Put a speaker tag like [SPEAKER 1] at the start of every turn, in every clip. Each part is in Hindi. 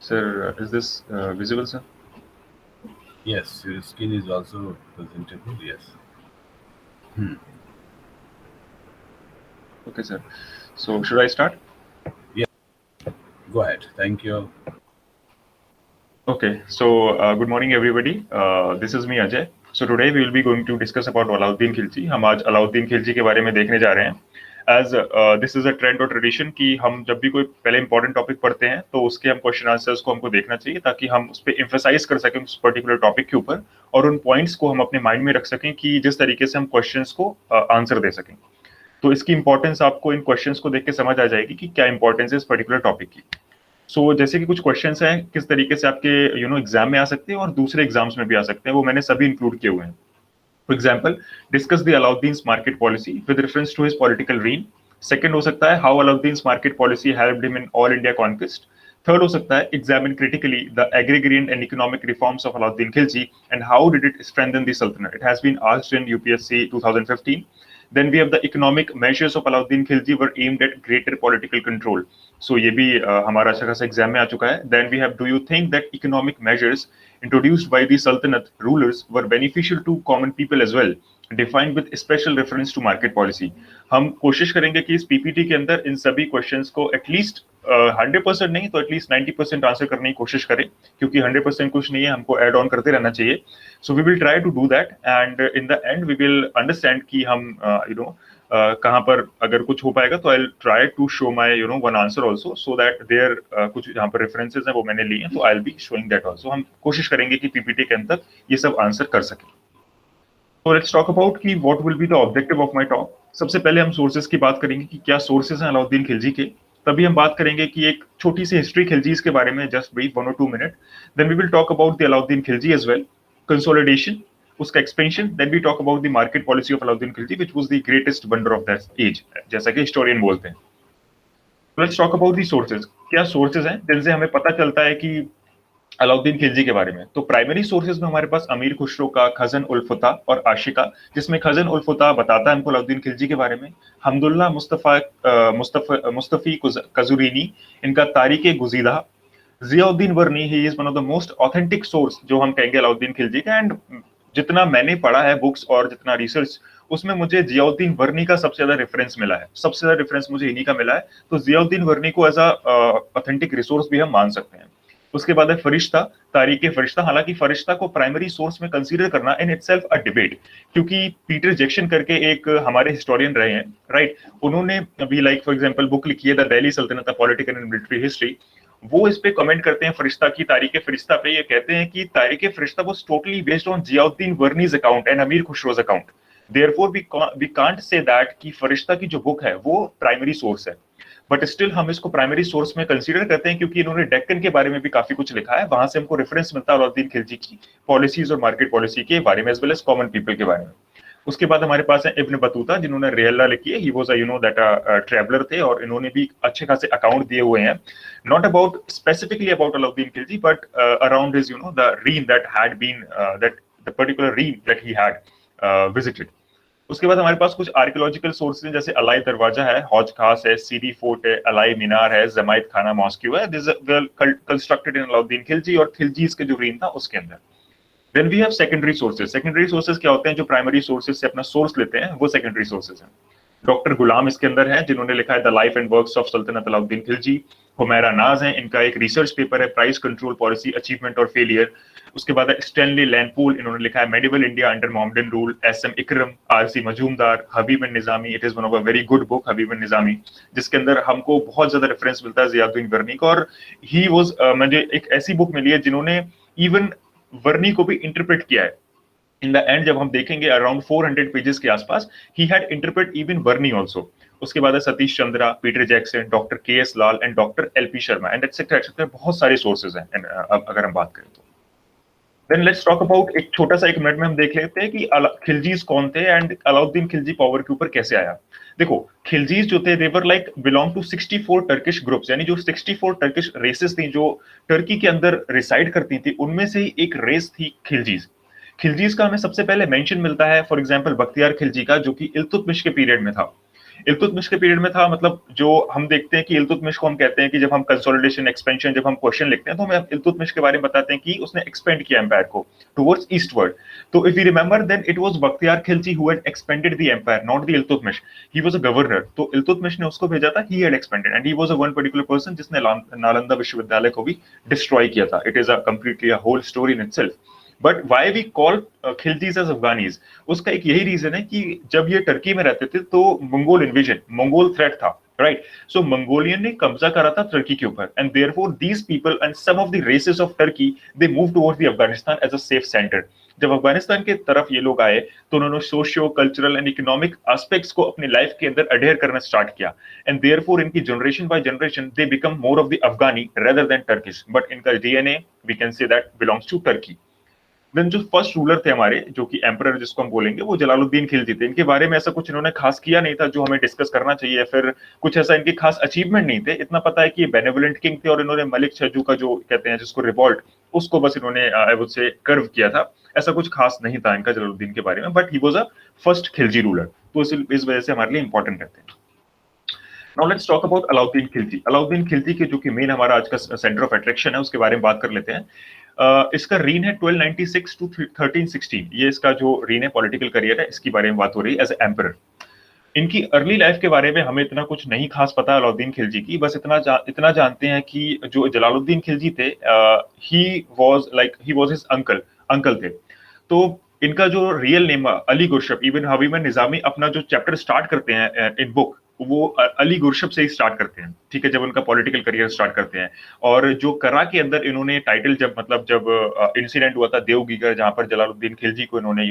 [SPEAKER 1] Sir, is this visible, sir?
[SPEAKER 2] Yes, your skin is also presentable. Yes.
[SPEAKER 1] Okay, sir. So should I start?
[SPEAKER 2] Yeah. Go ahead. Thank you.
[SPEAKER 1] Okay. So good morning, everybody. This is me, Ajay. So today we will be going to discuss about Allauddin Khilji. हम आज अलाउद्दीन खिलजी के बारे में देखने जा रहे हैं. As this is a trend और tradition कि हम जब भी कोई पहले important topic पढ़ते हैं तो उसके हम question answers को हमको देखना चाहिए ताकि हम उस पर emphasize कर सकें उस particular topic के ऊपर और उन points को हम अपने mind में रख सकें कि जिस तरीके से हम questions को answer दे सकें. तो इसकी इंपॉर्टेंस आपको इन क्वेश्चंस को देख के समझ आ जाएगी कि क्या इंपॉर्टेंस है इस पर्टिकुलर टॉपिक की. जैसे कि कुछ क्वेश्चंस हैं किस तरीके से आपके एग्जाम में आ सकते हैं और दूसरे एग्जाम्स में भी आ सकते हैं, वो मैंने सभी इंक्लूड किए हुए हैं. For example, discuss the Alauddin market policy with reference to his political reign. Second हो सकता है how Alauddin market policy helped him in all India conquest. Third हो सकता है examine critically the agrarian and economic reforms of Alauddin Khilji and how did it strengthen the sultanate. It has been asked in UPSC 2015. Then we have the economic measures of Allauddin Khilji were aimed at greater political control. So ये भी हमारा अच्छा खासा एग्जाम में आ चुका है. Then we have, do you think that economic measures introduced by the Sultanate rulers were beneficial to common people as well, defined with special reference to market policy. हम कोशिश करेंगे कि इस पीपीटी के अंदर इन सभी क्वेश्चंस को एटलीस्ट 100% नहीं तो एटलीस्ट 90% आंसर करने की कोशिश करें, क्योंकि 100% कुछ नहीं है, हमको ऐड ऑन करते रहना चाहिए. So we will try to do that and in the end we will understand कि हम कहाँ पर अगर कुछ हो पाएगा तो I try to show my one answer also, so that there कुछ जहाँ पर रेफरेंसेस हैं वो मैंने लिए हैं तो I will be showing that also. हम कोशिश करेंगे कि पीपीटी के अंदर ये सब आंसर कर सकें. तो लेट्स टॉक अबाउट कि what will be the objective of my talk. सबसे पहले हम सोर्सेज की बात करेंगे कि क्या सोर्सेज हैं अलाउद्दीन खिलजी के. तभी हम बात करेंगे कि एक छोटी सी हिस्ट्री खिलजीज के बारे में, just brief 1 or 2 minute. Then we will talk about the Alauddin Khilji as well, consolidation, उसका expansion. Then we talk about the market policy of Alauddin Khilji which was the greatest wonder of that age, जैसा कि हिस्टोरियन बोलते हैं. Let's talk about the sources. क्या सोर्सेज हैं जिनसे हमें पता चलता है कि अलाउद्दीन खिलजी के बारे में. तो प्राइमरी सोर्सेज में हमारे पास अमीर खुसरो का खजन उल फुता और आशिका, जिसमें खजन उल फुता बताता है हमको अलाउद्दीन खिलजी के बारे में. हमदुल्ला मुस्तफी कजुरीनी, इनका Tarikh Guzida. Ziauddin Barani, he is one of the most authentic source जो हम कहेंगे अलाउद्दीन खिलजी का. एंड जितना मैंने पढ़ा है बुक्स और जितना रिसर्च, उसमें मुझे जियाउद्दीन वर्नी का सबसे ज्यादा रेफरेंस मिला है, सबसे ज्यादा रेफरेंस मुझे इन्हीं का मिला है. तो जियाउद्दीन वर्नी को एज ऑथेंटिक रिसोर्स भी हम मान सकते हैं. उसके बाद है फरिश्ता, तारीख फरिश्ता. हालांकि फरिश्ता को प्राइमरी सोर्स में कंसीडर करना इन इटसेल्फ अ डिबेट, क्योंकि पीटर जैक्सन करके एक हमारे हिस्टोरियन रहे हैं, राइट. उन्होंने अभी लाइक फॉर एग्जांपल बुक लिखी है द दिल्ली सल्तनत पॉलिटिकल एंड मिलिट्री हिस्ट्री. वो इस पे कमेंट करते हैं फरिश्ता की तारीख फरिश्ता पे. ये कहते हैं कि Tarikh Farishta was totally based on Ziauddin Barani's account and Amir Khusrau's account. Therefore we can't say that कि फरिश्ता की जो बुक है वो प्राइमरी सोर्स है. बट स्टिल हम इसको प्राइमरी सोर्स में कंसीडर करते हैं, क्योंकि इन्होंने डेक्कन के बारे में भी काफी कुछ लिखा है. वहां से हमको रेफरेंस मिलता है अलाउद्दीन खिलजी की पॉलिसीज और मार्केट पॉलिसी के बारे में, as well as common people के बारे में. उसके बाद हमारे पास है इब्न बतूता, जिन्होंने रेहला लिखी है. ही वाज दैट ट्रैवलर थे और इन्होंने भी अच्छे खासे अकाउंट दिए हुए हैं, not about specifically about Alauddin Khilji but around his the reign that had been that the particular reign that he had visited. उसके बाद हमारे पास कुछ आर्कियोलॉजिकल सोर्सेज, जैसे अलाई दरवाजा है, हौज खास है, सीरी फोर्ट है, अलाई मीनार है, जमायत खाना मॉस्क्यू है. This constructed in Alauddin Khilji और खिलजीज के जो रीन था उसके अंदर. Then we have secondary sources. Secondary sources क्या होते हैं? जो प्राइमरी सोर्सेज से अपना सोर्स लेते हैं वो सेकेंडरी सोर्सेज हैं. डॉक्टर गुलाम इसके अंदर है, जिन्होंने लिखा है the life and works of sultanate Alauddin Khilji. Humaira Naz है, इनका एक रिसर्च पेपर है प्राइस कंट्रोल पॉलिसी अचीवमेंट और फेलियर. उसके बाद स्टैनली लैंडपूल, इन्होंने लिखा है medieval India under Mohammedan rule. S M Ikram, RC Majumdar, Habib Nizami. It is one of a very good book Habib Nizami, जिसके अंदर हमको बहुत ज्यादा रेफरेंस मिलता है जियाउद्दीन वर्नी का. और ही वाज मुझे एक ऐसी बुक मिली है जिन्होंने इवन वर्नी को भी इंटरप्रेट किया है. इन द एंड जब हम देखेंगे अराउंड 400 पेजेस के आसपास, he had interpret even Barani also. उसके बाद है Satish Chandra, Peter Jackson, doctor K S Lal and doctor L P Sharma and etcetera. बहुत सारे सोर्सेज हैं अगर हम बात करें तो. देन लेट्स टॉक अबाउट, एक छोटा सा 1 मिनट में हम देख लेते हैं कि खिलजीज कौन थे एंड अलाउद्दीन खिलजी पावर के ऊपर कैसे आया. देखो, खिलजीज जो थे they were like belong to 64 Turkish groups, यानी जो 64 टर्किश रेसेस थी जो टर्की के अंदर रिसाइड करती थी, उनमें से ही एक रेस थी खिलजीज. खिलजीज का हमें सबसे पहले मेंशन मिलता है फॉर एग्जांपल बख्तियार खिलजी का, जो कि इल्तुतमिश के पीरियड में था. इल्तुतमिश के पीरियड में था, मतलब जो हम देखते हैं कि इल्तुतमिश को हम कहते हैं कि जब हम कंसोलिडेशन एक्सपेंशन, जब हम क्वेश्चन लिखते हैं तो हमें इल्तुतमिश के बारे में बताते हैं कि उसने एक्सपेंड किया एम्पायर को टुवर्ड्स ईस्टवर्ड। तो if you remember then it was Bakhtiyar Khilji who had expanded the empire, not the Iltutmish. He was a governor, तो इल्तुतमिश ने उसको भेजा था, he had expanded and he was a one particular person जिसने नालंदा विश्वविद्यालय को भी डिस्ट्रॉय किया था। It is a completely a whole story in itself. But why we call Khiljis as Afghanis, उसका एक यही रीजन है कि जब ये टर्की में रहते थे तो मंगोल इन्वेजन, मंगोल थ्रेट था, राइट। सो मंगोलियन ने कब्जा करा था टर्की के ऊपर and therefore these people and some of the races of Turkey they move towards the Afghanistan as a safe centre. जब अफगानिस्तान की तरफ ये लोग आए तो उन्होंने socio cultural and economic aspects को अपनी लाइफ के अंदर अडेयर करना स्टार्ट किया एंड देयरफॉर इनकी generation by generation they become more of the Afghani rather than Turkish, but इनका DNA we can say that belongs to Turkey. Then जो फर्स्ट रूलर थे हमारे, जो कि एम्परर जिसको हम बोलेंगे, वो जलालुद्दीन खिलजी थे। इनके बारे में ऐसा कुछ इन्होंने खास किया नहीं था जो हमें डिस्कस करना चाहिए, फिर कुछ ऐसा इनके खास अचीवमेंट नहीं थे। इतना पता है कि ये बेनेवोलेंट किंग थे और इन्होंने मलिक छज्जू का जो कहते हैं जिसको रिवॉल्ट, उसको बस इन्होंने आई वुड से कर्व किया था। ऐसा कुछ खास नहीं था इनका जलालुद्दीन के बारे में, but he was a first Khilji ruler, तो इस वजह से हमारे लिए इंपॉर्टेंट रहते हैं। Now let's talk about Alauddin Khilji. Alauddin Khilji के जो कि मेन हमारा आज का सेंटर ऑफ अट्रैक्शन है, उसके बारे में बात कर लेते हैं। इसका रीन है 1296 टू 1316, ये इसका जो रीन है, पॉलिटिकल करियर है, इसके बारे में बात हो रही है एज एम्परर। इनकी अर्ली लाइफ के बारे में हमें इतना कुछ नहीं खास पता अलाउद्दीन खिलजी की, बस इतना जानते हैं कि जो जलालुद्दीन खिलजी थे, he was his uncle, uncle थे। तो इनका जो रियल नेम है अली गुरशप, इवन हबीब निजामी अपना जो चैप्टर स्टार्ट करते हैं इन बुक, वो अली गुरशप से ही स्टार्ट करते हैं, ठीक है, जब उनका पॉलिटिकल करियर स्टार्ट करते हैं। और जो करा के अंदर इन्होंने टाइटल, जब मतलब जब इंसिडेंट हुआ था देवगीगर, जहां पर जलालुद्दीन खिलजी को इन्होंने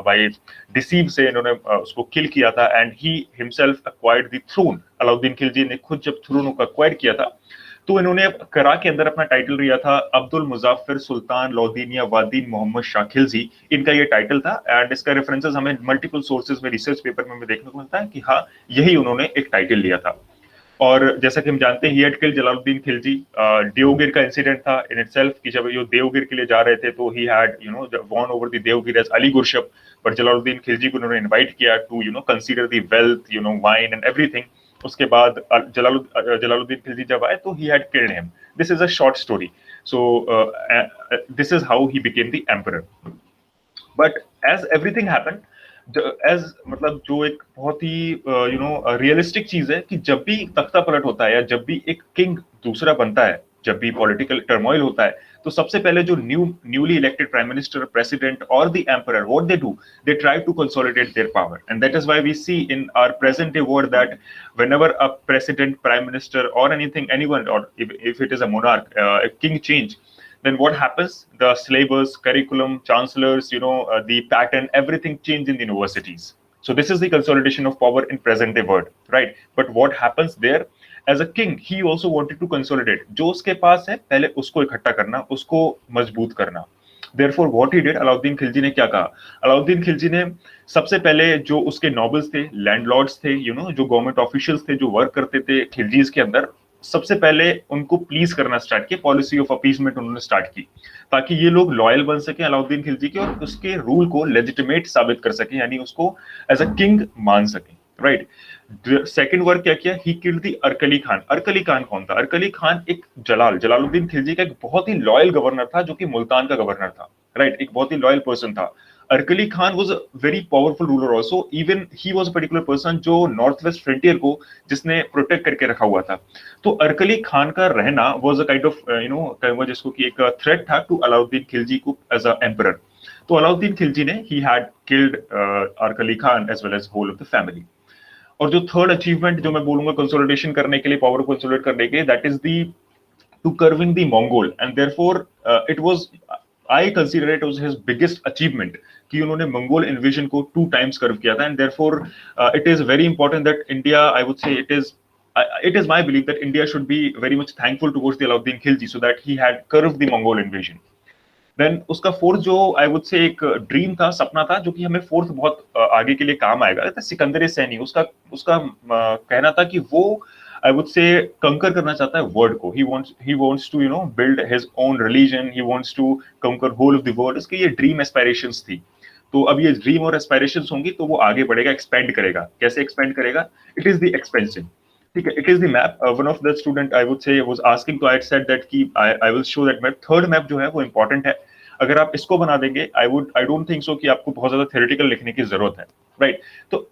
[SPEAKER 1] बाय डिसीव से इन्होंने उसको किल किया था and he himself acquired the throne. Alauddin Khilji ने खुद जब थ्रोन को एक्वायर किया था तो इन्होंने करा के अंदर अपना टाइटल लिया था अब्दुल मुजाफिर सुल्तान लौदीन या वादीन मोहम्मद शाह खिलजी, इनका ये टाइटल था। एंड इसका रेफरेंसेस हमें मल्टीपल सोर्सेज में, रिसर्च पेपर में हमें देखने को मिलता है कि हाँ, यही उन्होंने एक टाइटल लिया था। और जैसा कि हम जानते हैं, he had killed Jalaluddin Khilji. Devagiri का इंसिडेंट था इन इटसेल्फ कि जब ये देवगिर के लिए जा रहे थे तो he had won over the Devagiri as Ali Gurshasp, पर जलालुद्दीन खिलजी को उन्होंने इनवाइट किया to consider the wealth, wine and everything. उसके बाद जलालुद्दीन खिलजी जब आए तो he had killed him. This is a short story. So this is how he became the emperor. But as everything happened, as मतलब जो एक बहुत ही रियलिस्टिक चीज है कि जब भी तख्ता पलट होता है या जब भी एक किंग दूसरा बनता है, जब भी पॉलिटिकल टर्मोइल होता है, तो सबसे पहले जो newly elected prime minister, president और the emperor, what they do, they try to consolidate their power, and that is why we see in our present day world that whenever a president, prime minister or anyone, or if it is a monarch, a king change, then what happens, the syllabus, curriculum, chancellors, the pattern, everything change in the universities. So this is the consolidation of power in present day world, right? But what happens there, as a king he also wanted to consolidate, जो उसके पास है पहले उसको इकट्ठा करना, उसको मजबूत करना। Therefore what he did, Alauddin Khilji ने क्या कहा, अलाउद्दीन खिलजी ने सबसे पहले जो उसके नॉबल्स थे, लैंडलॉर्ड्स थे, जो गवर्नमेंट ऑफिशियल्स थे जो वर्क करते थे खिलजीज के अंदर, सबसे पहले उनको प्लीज करना स्टार्ट किया, पॉलिसी ऑफ अपीसमेंट उन्होंने स्टार्ट की, ताकि ये लोग लॉयल बन सके अलाउद्दीन खिलजी के और उसके रूल को लेजिटिमेट साबित कर सके, यानी उसको एज अ किंग मान सके, राइट। सेकंड वर्क क्या किया, he killed the Arkali Khan. Arkali Khan कौन था, अरकली खान एक जलालुद्दीन खिलजी का एक बहुत ही लॉयल गवर्नर था, जो कि मुल्तान का गवर्नर था, राइट, एक बहुत ही लॉयल पर्सन था। Arkali Khan was a very powerful ruler also, even he was a particular person जो नॉर्थ वेस्ट फ्रंटियर को जिसने प्रोटेक्ट करके रखा हुआ था। तो अरकली खान का रहना वाज अ काइंड ऑफ कहूंगा जिसको कि एक थ्रेट था टू अलाउद्दीन खिलजी को एज अ एम्परर। तो अलाउद्दीन खिलजी ने he had killed Arkali Khan as well as whole of the family. और जो थर्ड अचीवमेंट जो मैं बोलूंगा कंसोलिडेशन करने के लिए, पावर को कंसोलिडेट करने के लिए, that is the to curving the Mongol, and therefore it was, I consider it was his biggest achievement कि उन्होंने मंगोल इन्वेजन को 2 टाइम्स कर्व किया था। And therefore it is very important that India, I would से it is my belief that India should be very much thankful towards the Allauddin Khilji so that he had curved the Mongol invasion. Then उसका फोर्थ जो आई वुड से एक ड्रीम था, सपना था, जो कि हमें फोर्थ बहुत आगे के लिए काम आएगा, सिकंदर सैनी। उसका उसका कहना था कि वो आई वुड से कंकर करना चाहता है वर्ल्ड को, he wants to build his own religion, he wants to conquer whole of the world. इसकी ये ड्रीम एस्पायरेशंस थी। तो अब ये ड्रीम और एस्पायरेशंस होंगी तो वो आगे बढ़ेगा, एक्सपेंड करेगा। कैसे एक्सपेंड करेगा? इट इज द एक्सपेंशन, ठीक है, it is the map. One of the student I would से वाज आस्किंग, तो आई सेड दैट कि I will show that map. Third map जो है वो इंपॉर्टेंट है, अगर आप इसको बना देंगे आई डोंट थिंक सो कि आपको बहुत ज्यादा थ्योरेटिकल लिखने की जरूरत है, राइट? तो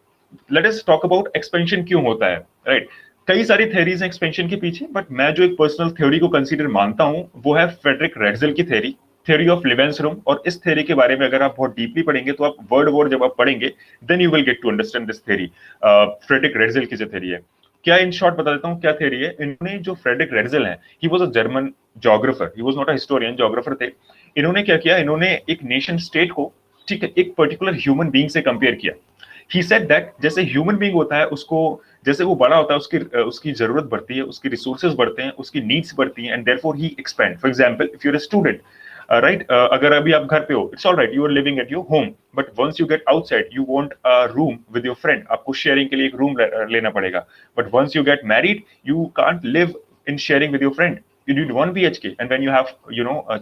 [SPEAKER 1] let us talk about expansion क्यों होता है, राइट? कई सारी थ्योरीज हैं एक्सपेंशन के पीछे, बट मैं जो एक पर्सनल थ्योरी को कंसीडर मानता हूं वो है फ्रेडरिक रेडजल की थ्योरी, थ्योरी ऑफ लिवेंसरूम। और इस थ्योरी के बारे में अगर आप बहुत डीपली पढ़ेंगे तो आप वर्ड वॉर जब आप पढ़ेंगे then you will get to understand this theory. Friedrich Ratzel की जो थ्योरी है, क्या इन शॉर्ट बता देता हूँ क्या थ्योरी है। इन्होंने, जो फ्रेडरिक रेडजल है, ही was a German geographer, he was not a historian, geographer थे। इन्होंने क्या किया, इन्होंने एक नेशन स्टेट को, ठीक है, एक पर्टिकुलर ह्यूमन बीइंग से कंपेयर किया। ही सेड दैट जैसे ह्यूमन बीइंग होता है, उसको जैसे वो बड़ा होता है उसकी उसकी जरूरत बढ़ती है, उसकी रिसोर्सेज बढ़ते हैं, उसकी नीड्स बढ़ती हैं, and therefore he expand. For example, if you are a student, right, अगर अभी आप घर पे हो, it's all right, you are living at your home, but once you get outside you want a room with your friend, आपको शेयरिंग के लिए एक रूम लेना पड़ेगा। But once you get married you can't live in sharing with your friend, you need 1 BHK, and when you have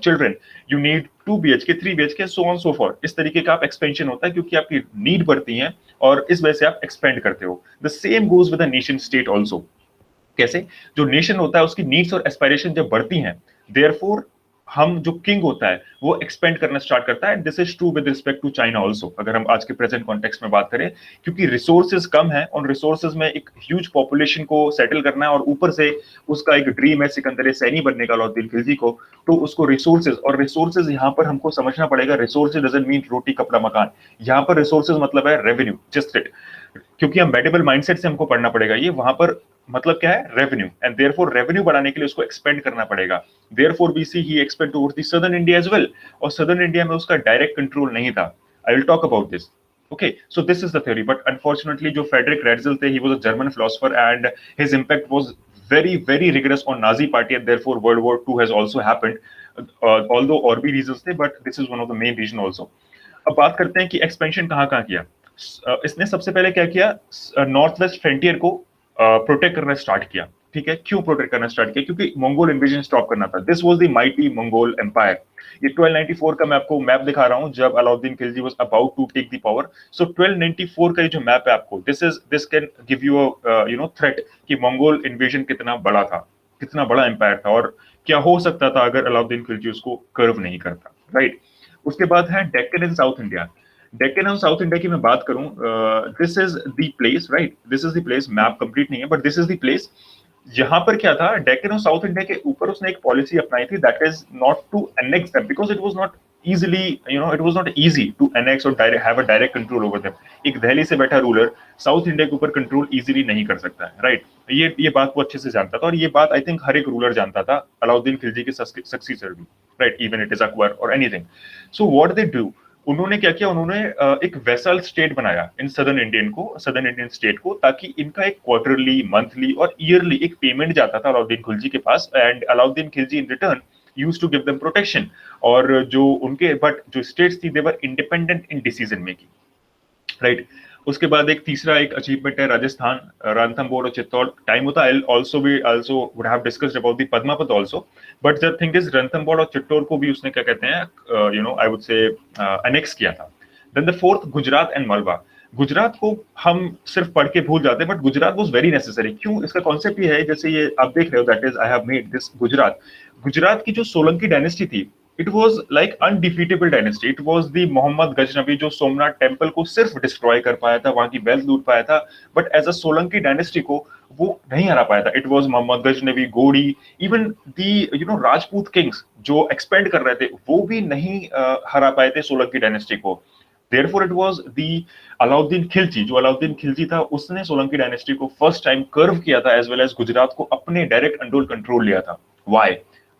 [SPEAKER 1] children you need 2 BHK, 3 BHK, so on so forth। इस तरीके का आप एक्सपेंशन होता है क्योंकि आपकी नीड बढ़ती है और इस वजह से आप एक्सपेंड करते हो। The same goes with the nation state also. कैसे? जो नेशन होता है उसकी नीड्स और एस्पायरेशन जब बढ़ती हैं, देयरफॉर हम, जो किंग होता है वो एक्सपेंड करना स्टार्ट करता है। This is true with respect to China also, अगर हम आज के प्रेजेंट कॉन्टेक्स्ट में बात करें, क्योंकि रिसोर्सेज कम है और रिसोर्सेज में एक ह्यूज पॉपुलेशन को सेटल करना है, और ऊपर से उसका एक ड्रीम है सिकंदर सैनी बनने का, अलाउद्दीन खिलजी को, तो उसको रिसोर्सेज, और रिसोर्सेज यहाँ पर हमको समझना पड़ेगा, रिसोर्सेज डजंट मीन रोटी कपड़ा मकान, यहाँ पर रिसोर्सेज मतलब है रेवेन्यू, जस्ट इट। क्योंकि हम मेडिबल माइंडसेट से हमको पढ़ना पड़ेगा ये, वहां पर मतलब क्या है, रेवेन्यू, एंड देयरफॉर रेवेन्यू बढ़ाने के लिए उसको एक्सपेंड करना पड़ेगा। Therefore we see he expand towards the southern India as well, और सदर्न इंडिया में उसका डायरेक्ट कंट्रोल नहीं था। I will talk about this. Okay, so this is the theory, but unfortunately, जो Frederick Ratzel थे, he was a German philosopher, and his impact was very, very rigorous on Nazi party, and therefore World War II has also happened. Although और भी reasons थे, but this is one of the main reason also. अब बात करते हैं कि एक्सपेंशन कहाँ किया। इसने सबसे पहले क्या किया, नॉर्थ वेस्ट फ्रंटियर को प्रोटेक्ट करना स्टार्ट किया। ठीक है, क्यों प्रोटेक्ट करना स्टार्ट किया? क्योंकि मंगोल इन्वेजन स्टॉप करना था। This was the mighty Mongol empire. ये 1294 का मैं आपको मैप दिखा रहा हूं, जब Alauddin Khilji was about to take the power. So 1294 का ये जो मैप है आपको, this can give you a threat कि मंगोल इन्वेजन कितना बड़ा था, कितना बड़ा एम्पायर था, और क्या हो सकता था अगर अलाउद्दीन खिलजी उसको कर्व नहीं करता, राइट? उसके बाद है डेक्कन इन साउथ इंडिया। डेक्कन और साउथ इंडिया की मैं बात करूं, this is the place, right, this is the place. Map complete नहीं है but this is the place. यहाँ पर क्या था, डेक्कन और साउथ इंडिया के ऊपर उसने एक पॉलिसी अपनाई थी, that is not to annex them, because it was not easily, it was not easy to annex or have a direct control over them। एक दिल्ली से बैठा रूलर साउथ इंडिया के ऊपर कंट्रोल इजीली नहीं कर सकता है, राइट? ये बात वो अच्छे से जानता था, और ये बात आई थिंक हर एक रूलर जानता था, अलाउद्दीन खिलजी के सक्सीसर भी, right, even it is Akbar और anything. So what they do, उन्होंने क्या किया, उन्होंने एक वेसल स्टेट बनाया इन सदर्न इंडियन स्टेट को, ताकि इनका एक क्वार्टरली, मंथली और ईयरली एक पेमेंट जाता था अलाउद्दीन खिलजी के पास, and Alauddin Khilji in return used to give them protection. और जो उनके, बट जो स्टेट्स थी, they were independent in decision making, right? उसके बाद एक तीसरा एक अचीवमेंट है राजस्थान, रणथंबोर और चित्तौड़। टाइम होता है also would have discussed about the Padmavat also, but the thing is Ranthambore और चित्तौड़ को भी उसने क्या कहते हैं, आई वुड से अनेक्स किया था। Then the fourth, Gujarat and Malwa. Gujarat को हम सिर्फ पढ़ के भूल जाते हैं, but Gujarat was very necessary. क्यों? इसका कॉन्सेप्ट ये है, जैसे ये आप देख रहे हो, that is I have made this Gujarat. Gujarat की जो सोलंकी डायनेस्टी थी, it was like undefeatable dynasty. It was the Mohammad Ghaznavi जो सोमनाथ टेम्पल को सिर्फ डिस्ट्रॉय कर पाया था, वहां की वेल्थ लूट पाया था, but as a Solanki dynasty को वो नहीं हरा पाया था। इट वाज मोहम्मद गजनबी, गोड़ी, इवन दी राजपूत किंग्स जो एक्सपेंड कर रहे थे, वो भी नहीं हरा पाए थे सोलंकी डायनेस्टी को। Therefore, it was the Alauddin Khilji, जो अलाउद्दीन खिलजी था, उसने सोलंकी डायनेस्टी को फर्स्ट टाइम कर्व किया था, एज वेल एज गुजरात को अपने डायरेक्ट अंडर कंट्रोल लिया था। Why?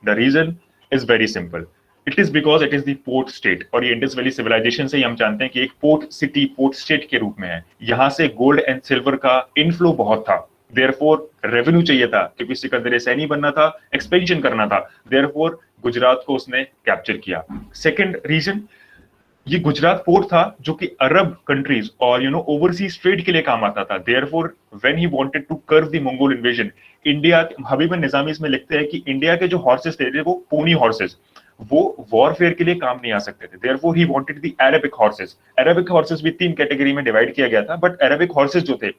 [SPEAKER 1] The reason is very simple. It is because it is the port state, और ये इंडस वैली सिविलाइजेशन से ही हम जानते हैं कि एक पोर्ट सिटी, पोर्ट स्टेट के रूप में है। यहाँ से गोल्ड एंड सिल्वर का इनफ्लो बहुत था, देयरफॉर रेवेन्यू चाहिए था, क्योंकि सिकंदर सैनी बनना था, एक्सपेंशन करना था, देयरफॉर गुजरात को उसने कैप्चर किया। सेकेंड रीजन, ये गुजरात पोर्ट था जो कि अरब कंट्रीज और ओवरसीज ट्रेड के लिए काम आता था। Therefore when he wanted to curb the Mongol invasion, India, Habib Nizami इसमें लिखते हैं कि इंडिया के जो हॉर्सेस थे वो पोनी हॉर्सेस, वो वॉरफेयर के लिए काम नहीं आ सकते थे। Therefore he wanted the Arabic horses. Arabic horses भी 3 कैटेगरी में डिवाइड किया गया था, बट अरेबिक हॉर्सेस जो थे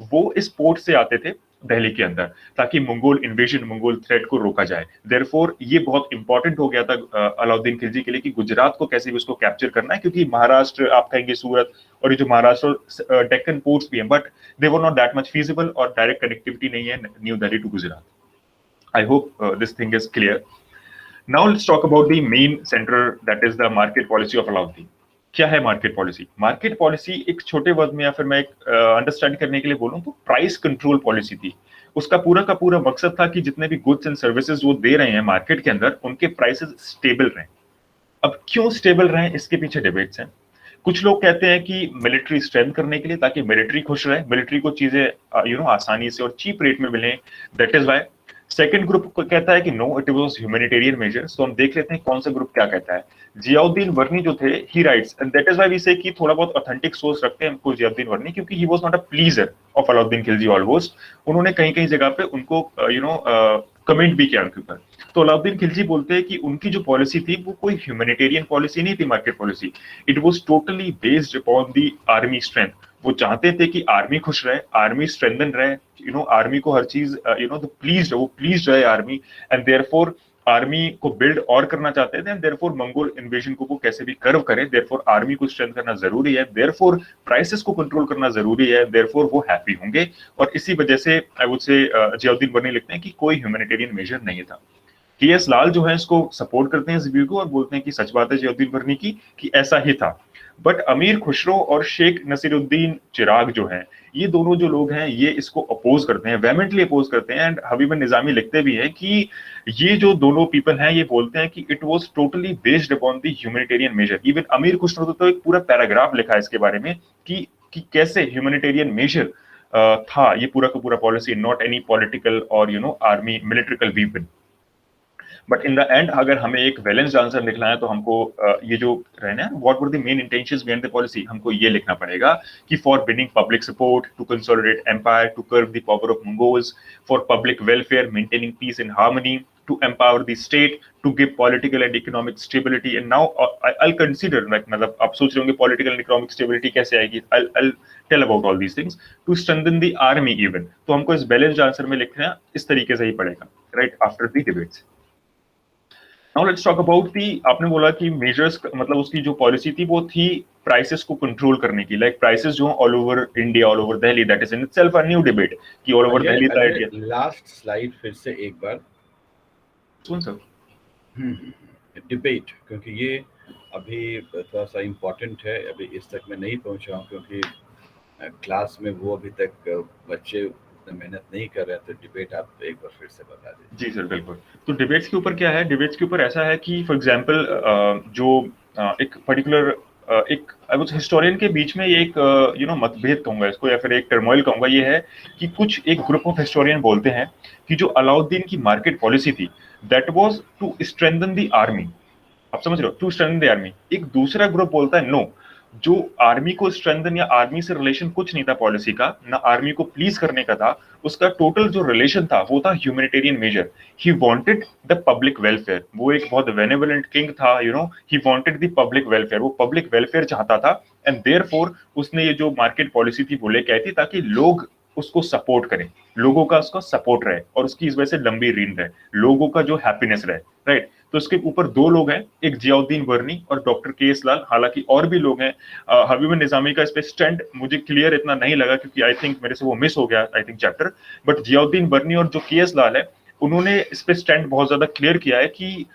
[SPEAKER 1] वो इस पोर्ट से आते थे दिल्ली के अंदर, ताकि मंगोल इन्वेजन, मंगोल थ्रेट को रोका जाए। देयरफॉर ये बहुत इंपॉर्टेंट हो गया था अलाउद्दीन खिलजी के लिए कि गुजरात को कैसे भी उसको कैप्चर करना है, क्योंकि महाराष्ट्र आप कहेंगे सूरत और ये जो महाराष्ट्र और डेक्कन पोर्ट्स भी हैं, but they were not that much feasible और डायरेक्ट कनेक्टिविटी नहीं है New Delhi to Gujarat. I hope this thing is clear. Now let's talk about the main centre, that is the market policy of Alauddin. क्या है मार्केट पॉलिसी? मार्केट पॉलिसी एक छोटे वर्ड में या फिर मैं एक अंडरस्टैंड करने के लिए बोलूं तो प्राइस कंट्रोल पॉलिसी थी। उसका पूरा का पूरा मकसद था कि जितने भी गुड्स एंड सर्विसेज वो दे रहे हैं मार्केट के अंदर, उनके प्राइसेस स्टेबल रहें। अब क्यों स्टेबल रहें, इसके पीछे डिबेट्स हैं। कुछ लोग कहते हैं कि मिलिट्री स्ट्रेंथ करने के लिए, ताकि मिलिट्री खुश रहे, मिलिट्री को चीजें आसानी से और चीप रेट में मिले, that is why. Second group कहता है कि no, it was humanitarian measures. तो हम देख लेते हैं कौन सा ग्रुप क्या कहता है। जियाउद्दीन वर्नी जो थे, he writes, and that is why we say कि थोड़ा बहुत ऑथेंटिक सोर्स रखते हैं हमको जियाउद्दीन वर्नी, क्योंकि ही was not a pleaser of Alauddin Khilji almost. उन्होंने कहीं कहीं जगह पे उनको कमेंट भी किया उनके ऊपर। तो अलाउद्दीन खिलजी बोलते हैं कि उनकी जो पॉलिसी थी वो कोई ह्यूमैनिटेरियन पॉलिसी नहीं थी, market policy. It was totally based upon the army strength. वो चाहते थे कि आर्मी खुश रहे, आर्मी स्ट्रेंथन रहे, आर्मी को हर चीज वो प्लीज रहे आर्मी, एंड देयरफॉर आर्मी को बिल्ड और करना चाहते थे, एंड देयरफॉर मंगोल इन्वेजन को वो कैसे भी कर्व करे, देयरफॉर आर्मी को स्ट्रेंथ करना जरूरी है, देयरफॉर प्राइसेस को कंट्रोल करना जरूरी है, देयरफॉर वो हैप्पी होंगे। और इसी वजह से आई वुड से जियाउद्दीन वर्नी लिखते हैं कि कोई ह्यूमैनिटेरियन मेजर नहीं था। के.एस. लाल जो है इसको सपोर्ट करते हैं इस व्यू को और बोलते हैं कि सच बात है जियाउद्दीन वर्नी की कि ऐसा ही था। बट अमीर खुसरो और शेख नसीरुद्दीन चिराग जो हैं, ये दोनों जो लोग हैं ये इसको अपोज करते हैं, वेहेमेंटली अपोज करते हैं। एंड हबीब निजामी लिखते भी हैं कि ये जो दोनों पीपल हैं ये बोलते हैं कि it was totally based upon the humanitarian measure. Even Amir Khusro तो एक पूरा पैराग्राफ लिखा है इसके बारे में कि कैसे ह्यूमैनिटेरियन मेजर था ये पूरा का पूरा पॉलिसी, नॉट एनी पॉलिटिकल और army military weapon. But in the end अगर हमें एक बैलेंस्ड आंसर लिखना है तो हमको ये जो रहना है, what were the main intentions behind the policy, हमको ये लिखना पड़ेगा कि for winning public support, to consolidate empire, to curb the power of Mongols, for public welfare, maintaining peace and harmony, to empower the state, to give political and economic stability. And now I'll consider, like, मतलब आप सोच रहे होंगे political and economic stability कैसे आएगी, I'll tell about all these things, to strengthen the army even। तो हमको इस balanced answer में लिखना है इस तरीके से ही पड़ेगा, right after the debates। Now let's talk about the, आपने बोला कि मेजर्स, मतलब उसकी जो पॉलिसी थी वो थी प्राइसेस को कंट्रोल करने की, लाइक प्राइसेस जो all over India, all over Delhi, that is in itself a new debate कि ऑल ओवर दिल्ली था आइडिया।
[SPEAKER 2] लास्ट स्लाइड फिर से एक बार
[SPEAKER 1] सुन सर,
[SPEAKER 2] डिबेट, क्योंकि ये अभी थोड़ा सा इम्पोर्टेंट है। अभी इस तक मैं नहीं पहुंचा हूँ क्योंकि क्लास में वो अभी तक बच्चे मेहनत नहीं कर रहे हैं। तो डिबेट आप एक बार फिर से बता दीजिए।
[SPEAKER 1] जी सर बिल्कुल। तो डिबेट्स के ऊपर क्या है, डिबेट्स के ऊपर ऐसा है कि फॉर एग्जांपल जो एक पर्टिकुलर एक आई वाज हिस्टोरियन के बीच में ये एक मतभेद कहूंगा इसको या फिर एक टर्मोइल कहूंगा, ये है कि कुछ एक ग्रुप ऑफ हिस्टोरियन बोलते हैं कि जो अलाउद्दीन की मार्केट पॉलिसी थी that was to strengthen the army. आप समझ रहे हो, टू स्ट्रेंथन द आर्मी। एक दूसरा ग्रुप बोलता है नो, जो आर्मी को स्ट्रेंथन या आर्मी से रिलेशन कुछ नहीं था पॉलिसी का, ना आर्मी को प्लीज करने का था, उसका टोटल जो रिलेशन था वो था humanitarian measure. He wanted the public welfare. वो एक बहुत बेनेवोलेंट किंग था, he wanted the public welfare, वो पब्लिक वेलफेयर चाहता था। एंड देयरफॉर उसने ये जो मार्केट पॉलिसी थी वो लेके आई थी ताकि लोग उसको सपोर्ट करें, लोगों का उसका सपोर्ट रहे और उसकी इस वजह से लंबी रीन रहे, लोगों का जो हैप्पीनेस रहे, राइट। तो इसके ऊपर दो लोग हैं, एक जियाउद्दीन वर्नी और डॉक्टर के.एस. लाल। हालांकि और भी लोग हैं, हबीब निजामी का इस पे स्टैंड मुझे क्लियर इतना नहीं लगा क्योंकि आई थिंक मेरे से वो मिस हो गया I think chapter. But Ziauddin Barni और जो के.एस. लाल है उन्होंने इस पे स्टैंड बहुत ज्यादा क्लियर किया है कि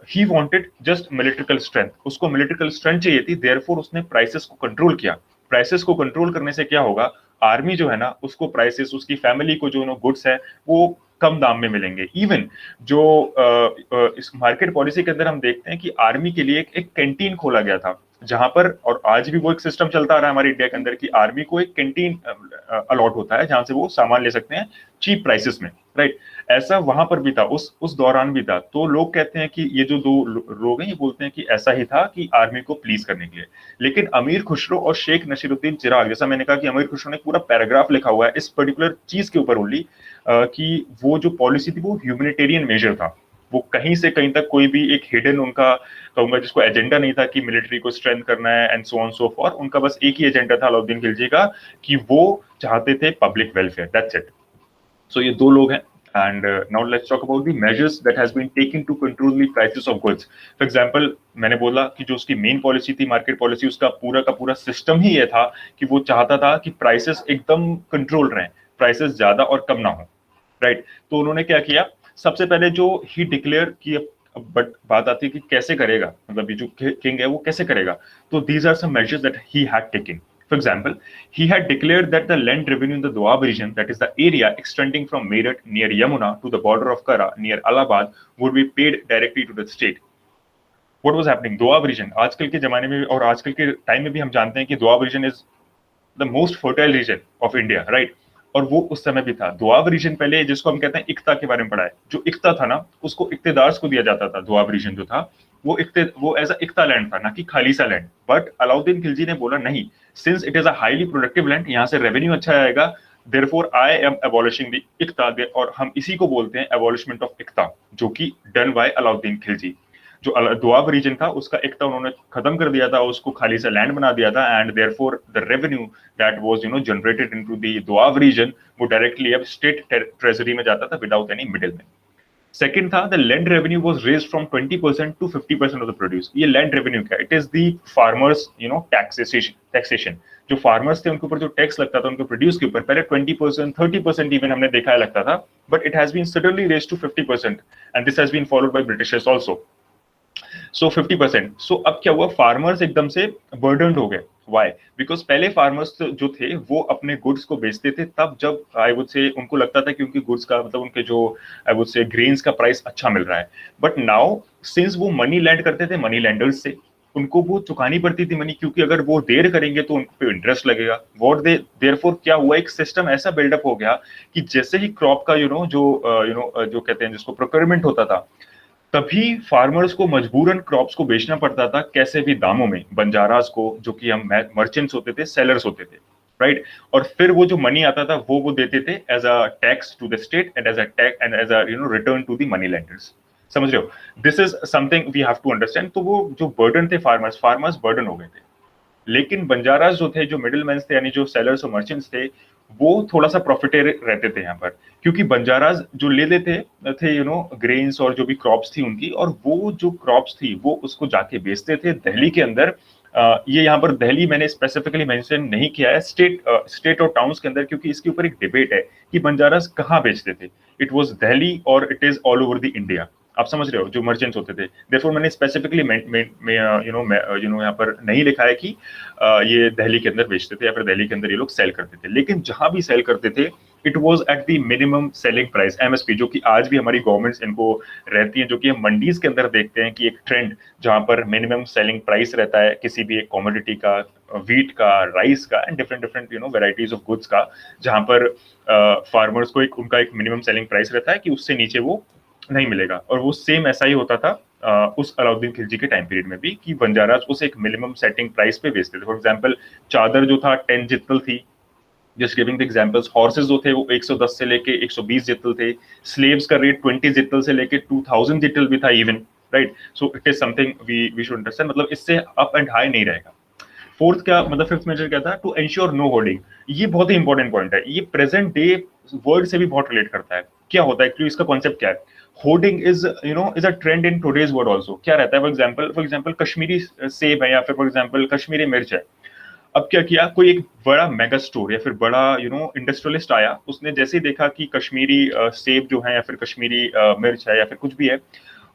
[SPEAKER 1] ही वांटेड जस्ट मिलिट्रिकल स्ट्रेंथ, उसको मिलिट्रिकल स्ट्रेंथ चाहिए थी, देयरफॉर उसने प्राइसेस को कंट्रोल किया। प्राइसेस को कंट्रोल करने से क्या होगा, आर्मी जो है ना उसको प्राइसेस, उसकी फैमिली को जो गुड्स है वो कम दाम में मिलेंगे। इवन जो इस मार्केट पॉलिसी के अंदर हम देखते हैं कि आर्मी के लिए एक कैंटीन खोला गया था जहां पर, और आज भी वो एक सिस्टम चलता आ रहा है हमारे इंडिया के अंदर कि आर्मी को एक कैंटीन अलॉट होता है जहां से वो सामान ले सकते हैं चीप प्राइसेस में, राइट। ऐसा वहां पर भी था, उस दौरान भी था। तो लोग कहते हैं कि ये जो दो लोग हैं ये बोलते हैं कि ऐसा ही था कि आर्मी को प्लीज करने के लिए। लेकिन अमीर खुसरो और शेख नसीरुद्दीन चिराग, जैसा मैंने कहा कि अमीर खुसरो ने पूरा पैराग्राफ लिखा हुआ है इस पर्टिकुलर चीज के ऊपर ओनली कि वो जो पॉलिसी थी वो ह्यूमैनिटेरियन मेजर था। वो कहीं से कहीं तक कोई भी एक हिडन उनका कहूंगा जिसको एजेंडा नहीं था कि मिलिट्री को स्ट्रेंथ करना है and so on so for, उनका बस एक ही एजेंडा था अलाउद्दीन खिलजी का कि वो चाहते थे पब्लिक वेलफेयर, दैट्स इट। सो ये दो लोग हैं। And now let's talk about the measures that has been taken to control the prices of goods. For example, मैंने बोला कि जो उसकी मेन पॉलिसी थी मार्केट पॉलिसी, उसका पूरा का पूरा सिस्टम ही ये था कि वो चाहता था कि प्राइसेस एकदम कंट्रोल रहें, प्राइसेस ज्यादा और कम ना हो, राइट। तो उन्होंने क्या किया, सबसे पहले जो ही डिक्लेयर किया, बट बात आती है कि कैसे करेगा, मतलब ये जो किंग है वो कैसे करेगा। तो these are some measures that he had taken. For example, he had declared that the land revenue in the Doab region, that is the area extending from Meerut near Yamuna to the border of Kara near Allahabad, would be paid directly to the state. What was happening? Doab region, आजकल के जमाने में और आजकल के टाइम में भी हम जानते हैं कि Doab region is the most fertile region of India, right. और वो उस समय भी था। दोआब रीजन पहले जिसको हम कहते हैं इक्ता के बारे में पढ़ा है, जो इक्ता था ना उसको इक्तेदार्स को दिया जाता था। दोआब रीजन जो था वो एज अ इक्ता लैंड था, ना कि खाली सा लैंड। बट अलाउद्दीन खिलजी ने बोला नहीं, since it is a highly productive land, यहाँ से रेवेन्यू अच्छा आएगा, therefore I am abolishing the iqta, और हम इसी को बोलते हैं एबॉलिशमेंट ऑफ इक्ता, जो कि डन बाय अलाउद्दीन खिलजी। जो दोआब रीजन था उसका इक्ता उन्होंने खत्म कर दिया था, उसको खाली सा लैंड बना दिया था, and therefore the revenue that was generated into the Doab region वो डायरेक्टली अब स्टेट ट्रेजरी में जाता था विदाउट एनी मिडिलमैन। सेकंड था the land revenue was raised from 20% to 50% of the produce. ये लैंड रेवेन्यू क्या, it is the farmers taxation. जो फार्मर्स थे उनके ऊपर जो टैक्स लगता था उनके प्रोड्यूस के ऊपर, पहले 20% 30% इवन हमने देखा है लगता था, but it has been suddenly raised to 50%, and this has been followed by britishers also. So 50%। So अब क्या हुआ, फार्मर्स एकदम से बर्डनड हो गए। वाई? बिकॉज पहले फार्मर्स जो थे वो अपने गुड्स को बेचते थे तब जब आई वुड से उनको लगता था कि उनके गुड्स का मतलब उनके जो आई वुड से ग्रेन्स का प्राइस अच्छा मिल रहा है। बट नाउ सिंस वो मनी लैंड करते थे मनी लैंडर्स से, उनको वो चुकानी पड़ती थी मनी, क्योंकि अगर वो देर करेंगे तो उन पे इंटरेस्ट लगेगा। व्हाट दे देयरफॉर क्या हुआ, एक सिस्टम ऐसा बिल्डअप हो गया कि जैसे ही क्रॉप का जो कहते हैं जिसको प्रोक्योरमेंट होता था, तभी फार्मर्स को मजबूरन क्रॉप्स को बेचना पड़ता था कैसे भी दामों में बंजारास को, जो कि हम मर्चेंट्स होते थे, सेलर्स होते थे, राइट। और फिर वो जो मनी आता था वो देते थे as a tax to the state and as a tax and as a return to the money lenders. समझ रहे हो? This is something we have to understand. तो वो जो बर्डन थे फार्मर्स बर्डन हो गए थे। लेकिन बंजारास जो थे, जो मिडिलमैन थे, यानी जो सेलर्स और मर्चेंट्स थे, वो थोड़ा सा प्रॉफिटेर रहते थे यहाँ पर, क्योंकि बंजारास जो ले लेते थे ग्रेन्स और जो भी क्रॉप्स थी उनकी, और वो जो क्रॉप्स थी वो उसको जाके बेचते थे दिल्ली के अंदर। ये यहाँ पर दिल्ली मैंने स्पेसिफिकली मेंशन नहीं किया है, स्टेट और टाउन्स के अंदर, क्योंकि इसके ऊपर एक डिबेट है कि बंजारास कहाँ बेचते थे। इट वॉज दिल्ली और it is all over the India. आप समझ रहे हो, जो मर्चेंट्स होते थे। देयरफॉर मैंने स्पेसिफिकली यहाँ पर नहीं लिखा है कि ये दिल्ली के अंदर बेचते थे या फिर दिल्ली के अंदर ये लोग सेल करते थे, लेकिन जहां भी सेल करते थे it was at the minimum selling price, MSP, जो कि आज भी हमारी गवर्नमेंट्स इनको रहती है, जो कि हम मंडीज के अंदर देखते हैं कि एक ट्रेंड जहां पर मिनिमम सेलिंग प्राइस रहता है किसी भी एक कॉमोडिटी का, व्हीट का, राइस का, and different different varieties of goods का, जहां पर फार्मर्स को उनका एक मिनिमम सेलिंग प्राइस रहता है कि उससे नीचे वो नहीं मिलेगा। और वो सेम ऐसा ही होता था उस अलाउद्दीन खिलजी के टाइम पीरियड में भी, कि बंजारास उस एक मिनिमम सेटिंग प्राइस पे बेचते थे। फॉर एग्जांपल चादर जो था 10 जितल थी, just giving the examples. Horses जो थे वो 110 से लेके 120 जितल थे। स्लेव्स का रेट 20 जितल से लेके 2000 जितल भी था even, right. So it is something we should understand, मतलब इससे अप एंड हाई नहीं रहेगा। फोर्थ क्या, मतलब फिफ्थ मेजर क्या था, टू एंश्योर नो होर्डिंग। ये बहुत ही इंपॉर्टेंट पॉइंट है, ये प्रेजेंट डे वर्ड से भी बहुत रिलेट करता है। क्या होता है, इसका कॉन्सेप्ट क्या है? Hoarding is is a trend in today's world also. क्या रहता है, फॉर एग्जांपल कश्मीरी सेब है या फिर फॉर एग्जांपल कश्मीरी मिर्च है। अब क्या किया, कोई एक बड़ा मेगा स्टोर या फिर बड़ा इंडस्ट्रियलिस्ट आया, उसने जैसे ही देखा कि कश्मीरी सेब जो है या फिर कश्मीरी मिर्च है या फिर कुछ भी है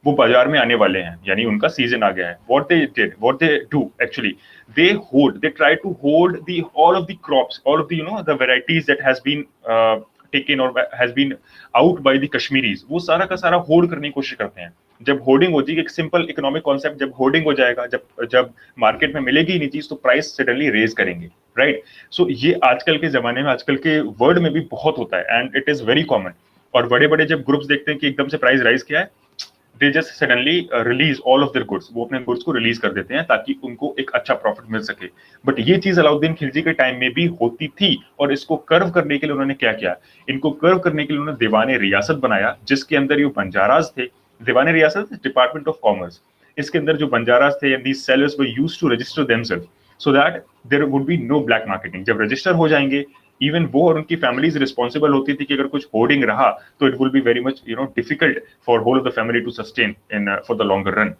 [SPEAKER 1] वो बाजार में आने वाले हैं, यानी उनका सीजन आ गया है। What they do actually, they try to hold all of the crops, all of the varieties that has been taken or has been out by the Kashmiris, वो सारा का सारा होल्ड करने की कोशिश करते हैं। जब होर्डिंग हो जाएगी, एक सिंपल इकोनॉमिक कॉन्सेप्ट, जब होर्डिंग हो जाएगा, जब मार्केट में मिलेगी ही नहीं चीज, तो प्राइस सडनली रेज करेंगे, राइट। सो ये आजकल के जमाने में, आजकल के वर्ल्ड में भी बहुत होता है, and it is very common. और बड़े बड़े जब ग्रुप्स देखते हैं कि एकदम से प्राइस राइज किया है, they just suddenly release all of their goods, वो अपने गुड्स को रिलीज कर देते हैं ताकि उनको एक अच्छा प्रॉफिट मिल सके। बट ये चीज अलाउद्दीन खिलजी के टाइम में भी होती थी, और इसको कर्व करने के लिए उन्होंने क्या किया, इनको कर्व करने के लिए उन्होंने दीवाने रियासत बनाया, जिसके अंदर ये बंजाराज थे दीवाने रियासत डिपार्टमेंट ऑफ कॉमर्स, इसके अंदर जो बंजारास थे and these sellers were used to register themselves so that there would be no black marketing. जब रजिस्टर हो जाएंगे, इवन वो और उनकी फैमिलीज रिस्पॉन्सिबल होती थी कि अगर कुछ होर्डिंग रहा तो it will be very much difficult for whole of the family to sustain in for the longer run.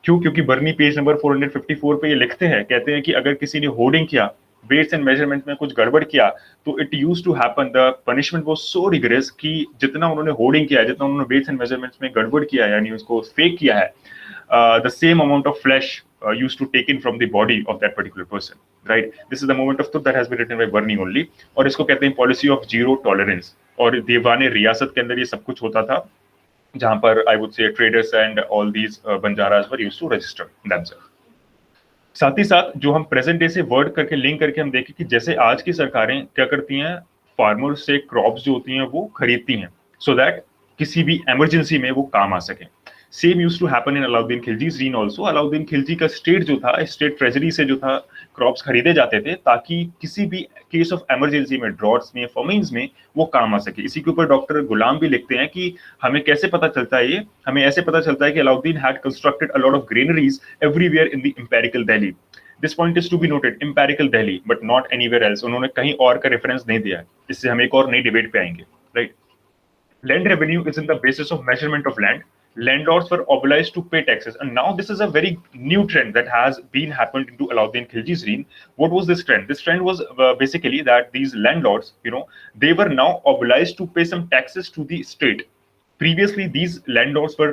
[SPEAKER 1] क्यों? क्योंकि बर्नी पेज नंबर 454 पे ये लिखते हैं, कहते हैं कि अगर किसी ने होर्डिंग किया, वेट्स एंड मेजरमेंट में कुछ गड़बड़ किया, तो it used to happen, the punishment was so rigorous कि जितना उन्होंने होर्डिंग किया है, जितना उन्होंने वेट्स एंड मेजरमेंट्स में गड़बड़ किया है, यानी उसको फेक किया है, the same amount of flesh used to taken from the body of that particular person, right? This is the moment of truth that has been written by Bernie only, और इसको कहते हैं पॉलिसी ऑफ जीरो टॉलरेंस। और दीवाने रियासत के अंदर ये सब कुछ होता था, जहां पर I would say traders and all these Banjaras were used to register themselves. साथ ही साथ जो हम प्रेजेंट डे से वर्ड करके लिंक करके हम देखें कि जैसे आज की सरकारें क्या करती हैं, फार्मर्स से क्रॉप्स जो होती हैं वो खरीदती हैं सो दैट किसी भी इमरजेंसी में वो काम आ सके। Same use to happen in Alauddin Khilji's reign also. Alauddin Khilji का स्टेट जो था, स्टेट ट्रेजरी से जो था क्रॉप्स खरीदे जाते थे ताकि किसी भी केस ऑफ इमरजेंसी में, ड्रॉट्स में, फमीन्स में वो काम आ सके। इसी के ऊपर डॉक्टर गुलाम भी लिखते हैं कि हमें कैसे पता चलता है ये, हमें ऐसे पता चलता है कि Alauddin had constructed a lot of granaries everywhere in the imperial Delhi. This point is to be noted, imperial Delhi but not anywhere else. उन्होंने कहीं और का रेफरेंस नहीं दिया है। इससे हम एक और नई डिबेट पे आएंगे, right? Land revenue is in the basis of measurement of land. Landlords were obliged to pay taxes, and now this is a very new trend that has been happened into Alauddin Khilji's reign. What was this trend? This trend was basically that these landlords, they were now obliged to pay some taxes to the state. Previously, these landlords were,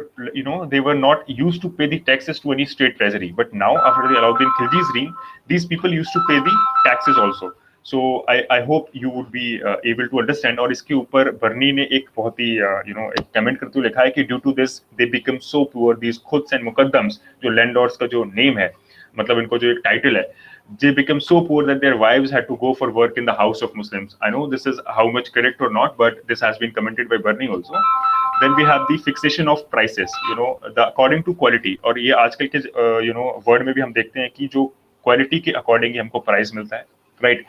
[SPEAKER 1] they were not used to pay the taxes to any state treasury, but now after the Alauddin Khilji's reign, these people used to pay the taxes also. So I hope you would be able to understand. और इसके ऊपर बर्नी ने एक बहुत ही एक कमेंट करते हुए लिखा है कि due to this they become so poor, these khuts and muqaddams, जो लैंडलॉर्ड्स का जो नेम है, मतलब इनको जो एक टाइटल है, they become so poor that their wives had to go for work in the house of Muslims. I know this is how much correct or not, but this has been commented by Bernie also. Then we have the fixation of prices, the according to quality. और ये आजकल के वर्ड में भी हम देखते हैं कि जो क्वालिटी के अकॉर्डिंग ही हमको प्राइस मिलता है, right?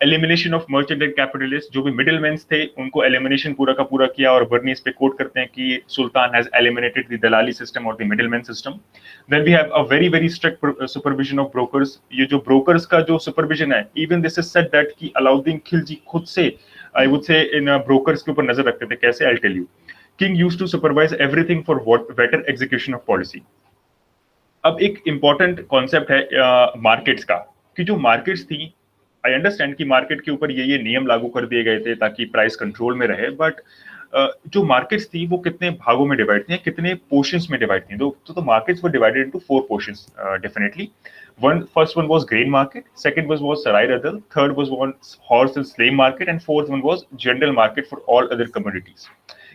[SPEAKER 1] Elimination of merchant and capitalist, जो भी मिडिल मैन्स थे उनको एलिमिनेशन पूरा का पूरा किया। और बर्नी इस पे कोट करते हैं कि sultan has eliminated the dalali system और the middleman system. Then we have a very very strict supervision of brokers. ये जो ब्रोकर्स का जो सुपरविजन है, even this is said that कि अलाउद्दीन खिलजी खुद से आई वुड से इन ब्रोकर्स के ऊपर नजर रखते थे। कैसे? I tell you. King used to supervise everything for better execution of policy. अब एक इंपॉर्टेंट कॉन्सेप्ट है मार्केट्स का, कि जो मार्केट्स थी, आई अंडरस्टैंड कि मार्केट के ऊपर ये नियम लागू कर दिए गए थे ताकि प्राइस कंट्रोल में रहे, बट जो मार्केट्स थी वो कितने भागों में डिवाइड थी, कितने पोर्शंस में डिवाइड थी? तो markets were divided into 4 portions definitely. First one was grain market, second was Sarai Adl, third was horse and slave market, and fourth one was general market for all other commodities.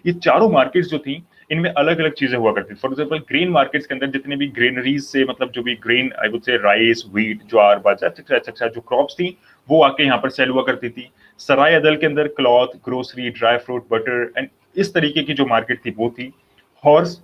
[SPEAKER 1] ये चारों मार्केट्स जो थी, इनमें अलग अलग चीजें हुआ करती थी। फॉर एग्जाम्पल, ग्रेन मार्केट्स के अंदर जितने भी ग्रेनरीज से, मतलब जो भी ग्रेन, आई वुड से राइस, व्हीट, ज्वार, बाजरा, एक्सेट्रा जो क्रॉप्स थी वो आके यहाँ पर सेल हुआ करती थी। सराय अदल के अंदर cloth, grocery, dry fruit, butter and इस तरीके की जो मार्केट थी वो थी। हॉर्स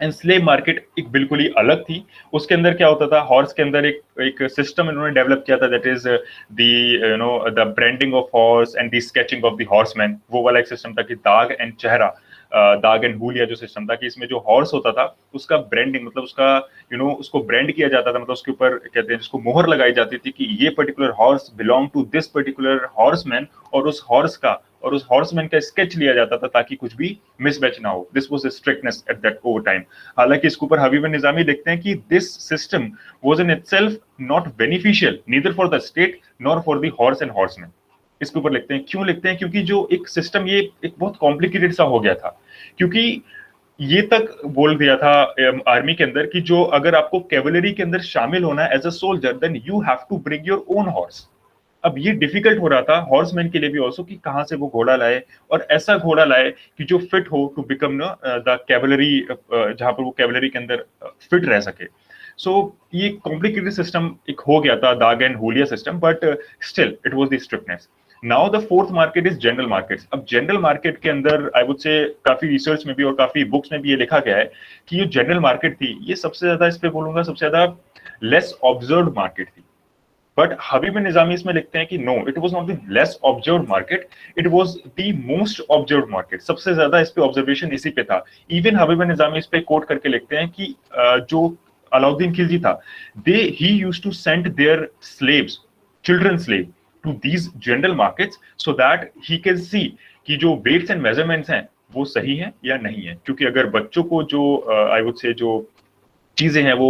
[SPEAKER 1] एंड स्लेव मार्केट एक बिल्कुल ही अलग थी। उसके अंदर क्या होता था, हॉर्स के अंदर एक सिस्टम इन्होंने डेवलप किया था, that is the branding of horse and the sketching of the horseman. वो वाला एक सिस्टम था कि दाग एंड चेहरा, दाग एंड हुलिया जो सिस्टम था, कि इसमें जो हॉर्स होता था उसका ब्रांडिंग, मतलब उसका उसको ब्रांड किया जाता था, मतलब उसके ऊपर कहते हैं जिसको मोहर लगाई जाती थी कि ये particular horse belong to this particular horseman, और उस हॉर्समैन का स्केच लिया जाता था ताकि कुछ भी मिसमैच ना हो। This was the strictness at that over time. हालांकि इसके ऊपर हबीब निजामी लिखते हैं कि this system was in itself not beneficial neither for the state nor for the horse and horseman. इसके ऊपर लिखते हैं, क्यों लिखते हैं? क्योंकि जो एक सिस्टम, ये एक बहुत कॉम्प्लिकेटेड सा हो गया था, क्योंकि ये तक बोल दिया था आर्मी के अंदर कि जो अगर आपको कैवलरी के अंदर शामिल होना है as a soldier, then you have to bring your own horse. अब ये डिफिकल्ट हो रहा था हॉर्समैन के लिए भी ऑल्सो, कि कहाँ से वो घोड़ा लाए, और ऐसा घोड़ा लाए कि जो फिट हो टू बिकम द कैवलरी, जहां पर वो कैवलरी के अंदर फिट रह सके। सो ये कॉम्प्लिकेटेड सिस्टम एक हो गया था, दाग एंड हुलिया system, but still it was the strictness. Now the fourth market is general markets. अब जनरल मार्केट के अंदर आई वुड से काफी रिसर्च में भी और काफी बुक्स में भी ये लिखा गया है कि ये जनरल मार्केट थी, ये सबसे ज्यादा, इस पे बोलूंगा सबसे ज्यादा लेस ऑब्जर्व मार्केट थी। बट हबीब निजामी इसमें लिखते हैं कि no, it was not the less observed market, it was the most observed market. सबसे ज्यादा इस पे ऑब्जर्वेशन इसी पे था। इवन हबीब निजामी इस पे कोट करके लिखते हैं कि जो अलाउद्दीन खिलजी था, they he used to send their slaves, children slave, to these general markets so that he can see कि जो वेट्स एंड मेजरमेंट्स हैं वो सही है या नहीं है। क्योंकि अगर बच्चों को जो आई वुड से जो चीजें हैं वो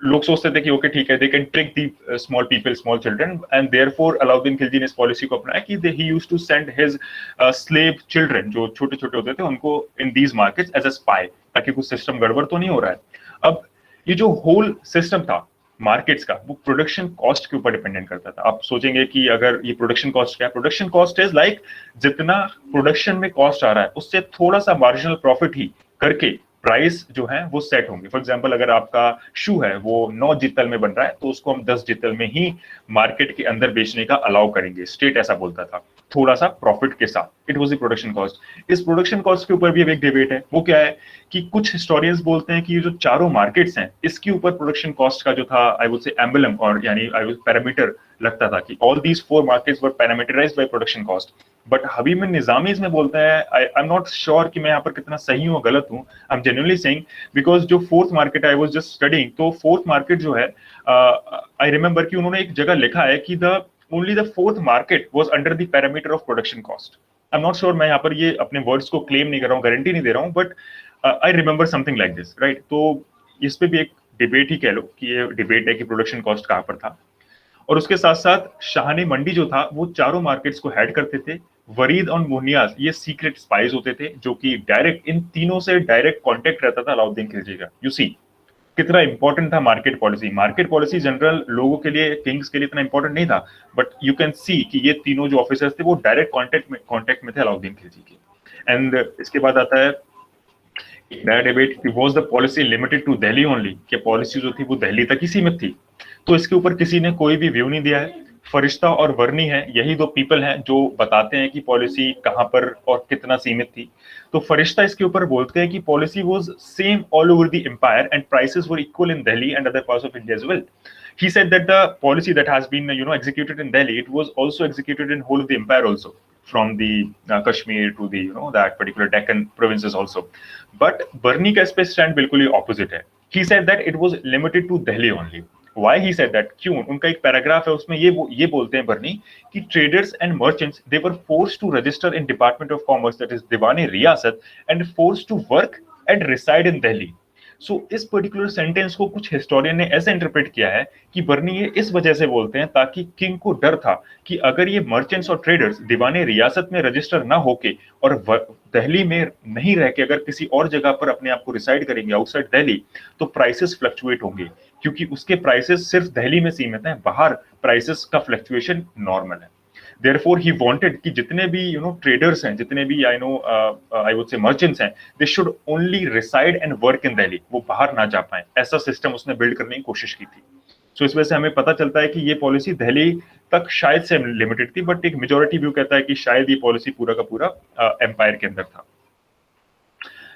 [SPEAKER 1] लोग सोचते थे कि ओके ठीक है, they can trick the small people, small children, and therefore Alauddin Khilji ने इस पॉलिसी को अपनाया कि he used to send his slave children, जो छोटे छोटे होते थे, उनको in these markets as a spy, ताकि कुछ सिस्टम गड़बड़ तो नहीं हो रहा है। अब ये जो होल सिस्टम था मार्केट्स का, वो प्रोडक्शन कॉस्ट के ऊपर डिपेंडेंट करता था। आप सोचेंगे कि अगर ये प्रोडक्शन कॉस्ट क्या है, प्रोडक्शन कॉस्ट इज लाइक जितना प्रोडक्शन में कॉस्ट आ रहा है उससे थोड़ा सा मार्जिनल प्रॉफिट ही करके प्राइस जो है वो सेट होंगे। फॉर एग्जांपल अगर आपका शू है वो 9 जितल में बन रहा है तो उसको हम 10 जितल में ही मार्केट के अंदर बेचने का अलाउ करेंगे, स्टेट ऐसा बोलता था, थोड़ा सा प्रॉफिट के साथ। It was the production cost. इस प्रोडक्शन कॉस्ट के ऊपर भी अब एक डिबेट है, वो क्या है कि कुछ हिस्टोरियंस बोलते हैं कि ये जो चारों मार्केट्स हैं इसके ऊपर प्रोडक्शन कॉस्ट का जो था आई वुड से एम्बलम, और यानी आई वुड पैरामीटर लगता था कि all these 4 markets were parameterized by production cost. But Habib Nizami इसमें बोलते हैं, आई एम नॉट श्योर कि मैं यहाँ पर कितना सही हूँ गलत हूँ, I am genuinely saying, because जो fourth market I was just studying, तो फोर्थ मार्केट जो है आई रिमेंबर कि उन्होंने एक जगह लिखा है कि the only the fourth market was under the parameter of production cost. I am not sure, मैं यहाँ पर ये अपने वर्ड्स को क्लेम नहीं कर रहा हूँ, गारंटी नहीं दे रहा हूँ, but I remember something like this, right. तो इस पे भी एक डिबेट ही कह लो कि ये डिबेट है कि प्रोडक्शन कॉस्ट कहाँ पर था। और उसके साथ साथ शाहनी मंडी जो था वो चारों मार्केट्स को हेड करते थे। वरीद और मुनियाज ये सीक्रेट स्पाइस होते थे जो कि डायरेक्ट इन तीनों से डायरेक्ट कांटेक्ट रहता था अलाउद्दीन खिलजी का। यू सी कितना इंपॉर्टेंट था market policy. Market policy general लोगों के लिए, किंग्स के लिए इतना इंपॉर्टेंट नहीं था, बट यू कैन सी कि ये तीनों जो ऑफिसर्स थे वो डायरेक्ट कांटेक्ट में थे अलाउद्दीन खिलजी के। एंड इसके बाद आता है नया डिबेट कि was the policy limited to Delhi only, कि पॉलिसी जो थी वो दिल्ली तक ही सीमित थी। तो इसके ऊपर किसी ने कोई भी व्यू नहीं दिया है। फरिश्ता और वर्नी है, यही दो पीपल हैं जो बताते हैं कि पॉलिसी कहां पर और कितना सीमित थी। तो फरिश्ता इसके ऊपर बोलते हैं कि policy was same all over the empire and prices were equal in Delhi and other parts of India as well. He said that the policy that has been executed in Delhi, it was also executed in whole of the empire also, from the Kashmir to the that particular Deccan provinces also. But Barney का इस पे stand बिल्कुल ही opposite है। He said that it was limited to Delhi only. Why he said that? क्यों? उनका एक पैराग्राफ है उसमें ये बोलते हैं बर्नी कि traders and merchants they were forced to register in Department of Commerce, that is Diwani Riyasat, and forced to work and reside in Delhi. सो इस पर्टिकुलर सेंटेंस को कुछ हिस्टोरियन ने ऐसे इंटरप्रेट किया है कि बर्नी ये इस वजह से बोलते हैं ताकि किंग को डर था कि अगर ये मर्चेंट्स और ट्रेडर्स दीवाने रियासत में रजिस्टर ना होके और दिल्ली में नहीं रह के अगर किसी और जगह पर अपने आप को रिसाइड करेंगे आउटसाइड दिल्ली, तो प्राइसेस फ्लक्चुएट होंगे, क्योंकि उसके प्राइसेस सिर्फ दिल्ली में सीमित हैं, बाहर प्राइसेस का फ्लक्चुएशन नॉर्मल है। Therefore, he wanted कि जितने भी traders हैं, जितने भी I would say merchants हैं, they should only reside and work in Delhi, वो बाहर ना जा पाए, ऐसा सिस्टम उसने बिल्ड करने की कोशिश की थी। सो इस वजह से हमें पता चलता है कि ये पॉलिसी दिल्ली तक शायद से लिमिटेड थी, बट एक मेजोरिटी व्यू कहता है कि शायद ये पॉलिसी पूरा का पूरा एम्पायर के अंदर था।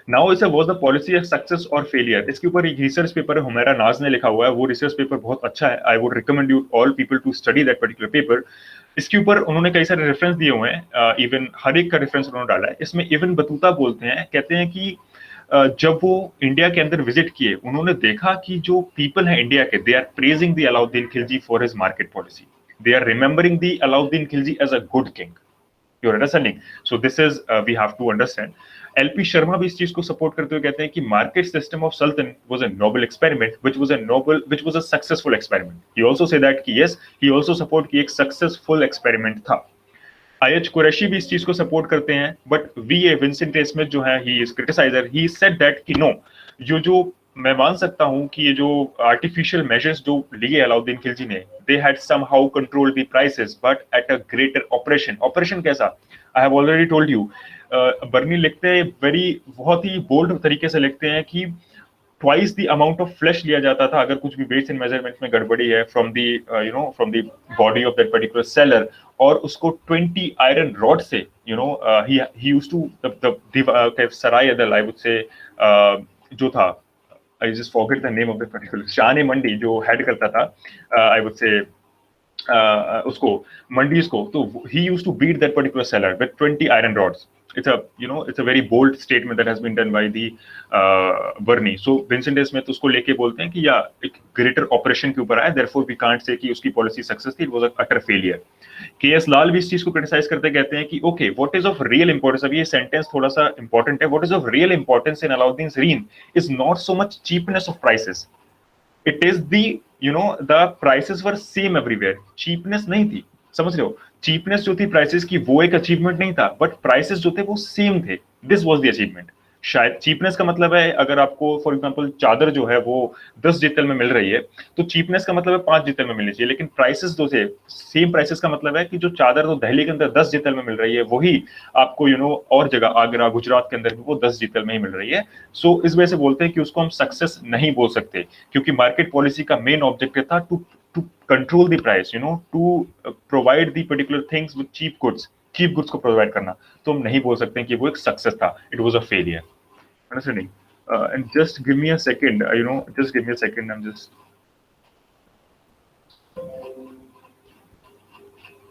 [SPEAKER 1] नाउ इस was the policy of success और फेलियर, इसके ऊपर एक रिसर्च पेपर हुमैरा नाज ने लिखा हुआ है, वो रिसर्च पेपर बहुत अच्छा है। I would recommend you all people to study that particular paper. इसके ऊपर उन्होंने कई सारे रेफरेंस दिए हुए हैं, इवन हर एक का रेफरेंस उन्होंने डाला है। इसमें इवन बतूता बोलते हैं, कहते हैं कि जब वो इंडिया के अंदर विजिट किए उन्होंने देखा कि जो पीपल हैं इंडिया के, they are praising the Alauddin Khilji for his market policy, they are remembering the Alauddin Khilji as a good king. You're understanding? So this is we have to understand. LP Sharma भी इस चीज को सपोर्ट करते हुए कहते हैं कि market system of sultan was a noble experiment which was a successful experiment. He also say that कि yes, he also support कि एक सक्सेसफुल एक्सपेरिमेंट था। आयज कुरैशी भी इस चीज को सपोर्ट करते हैं, बट वी विंसेंट स्मिथ जो है, he is criticizer, he said that कि नो, जो मैं मान सकता हूं कि ये जो आर्टिफिशियल मेजर्स जो लिए अलाउद्दीन खिलजी ने, they had somehow controlled the prices but at a greater operation कैसा, I have already told you. Barni लिखते हैं बहुत ही बोल्ड तरीके से लिखते हैं कि twice the amount of flash लिया जाता था अगर कुछ भी वेट्स एंड मेजरमेंट्स में गड़बड़ी है from the from the body of that particular seller, और उसको 20 आयरन रॉड से ही यूज्ड टू द सराय अदल, आई वुड से जो था, I just forget the name of the particular, शान मंडी जो हेड करता था, आई वुड से उसको मंडीज को, तो he used to beat that particular seller with 20 iron rods. It's a very bold statement that has been done by the Bernie. So Vincent Smith उसको लेके बोलते हैं कि या एक ग्रेटर ऑपरेशन के ऊपर आया, therefore we can't say कि उसकी पॉलिसी सक्सेस थी, it was a utter failure. K S. Lal भी इस चीज को क्रिटिसाइज करते कहते हैं कि okay, what is of real importance, अब ये सेंटेंस थोड़ा सा इंपॉर्टेंट है, what is of real importance in Alauddin's reign is not so much cheapness of prices, it is the the prices were same everywhere, cheapness नहीं थी, समझ रहे हो, चीपनेस जो थी प्राइसेस की वो एक अचीवमेंट नहीं था, बट प्राइसेस जो थे वो सेम थे, दिस वाज द अचीवमेंट. शायद चीपनेस का मतलब है अगर आपको फॉर एग्जांपल चादर जो है वो 10 जितल में मिल रही है, तो चीपनेस का मतलब है 5 जितल में मिलनी चाहिए, लेकिन प्राइसेस जो थे सेम प्राइसेस का मतलब है कि जो चादर तो दिल्ली के अंदर 10 जितल में मिल रही है वही आपको और जगह आगरा गुजरात के अंदर भी वो 10 जितल में ही मिल रही है. सो इस वजह से बोलते हैं कि उसको हम सक्सेस नहीं बोल सकते, क्योंकि मार्केट पॉलिसी का मेन ऑब्जेक्टिव था to control the price, to provide the particular things with cheap goods को प्रोवाइड करना. तो हम नहीं बोल सकते कि वो एक सक्सेस था, it was a failure. Understanding? And just give me a second, just give me a second. I'm just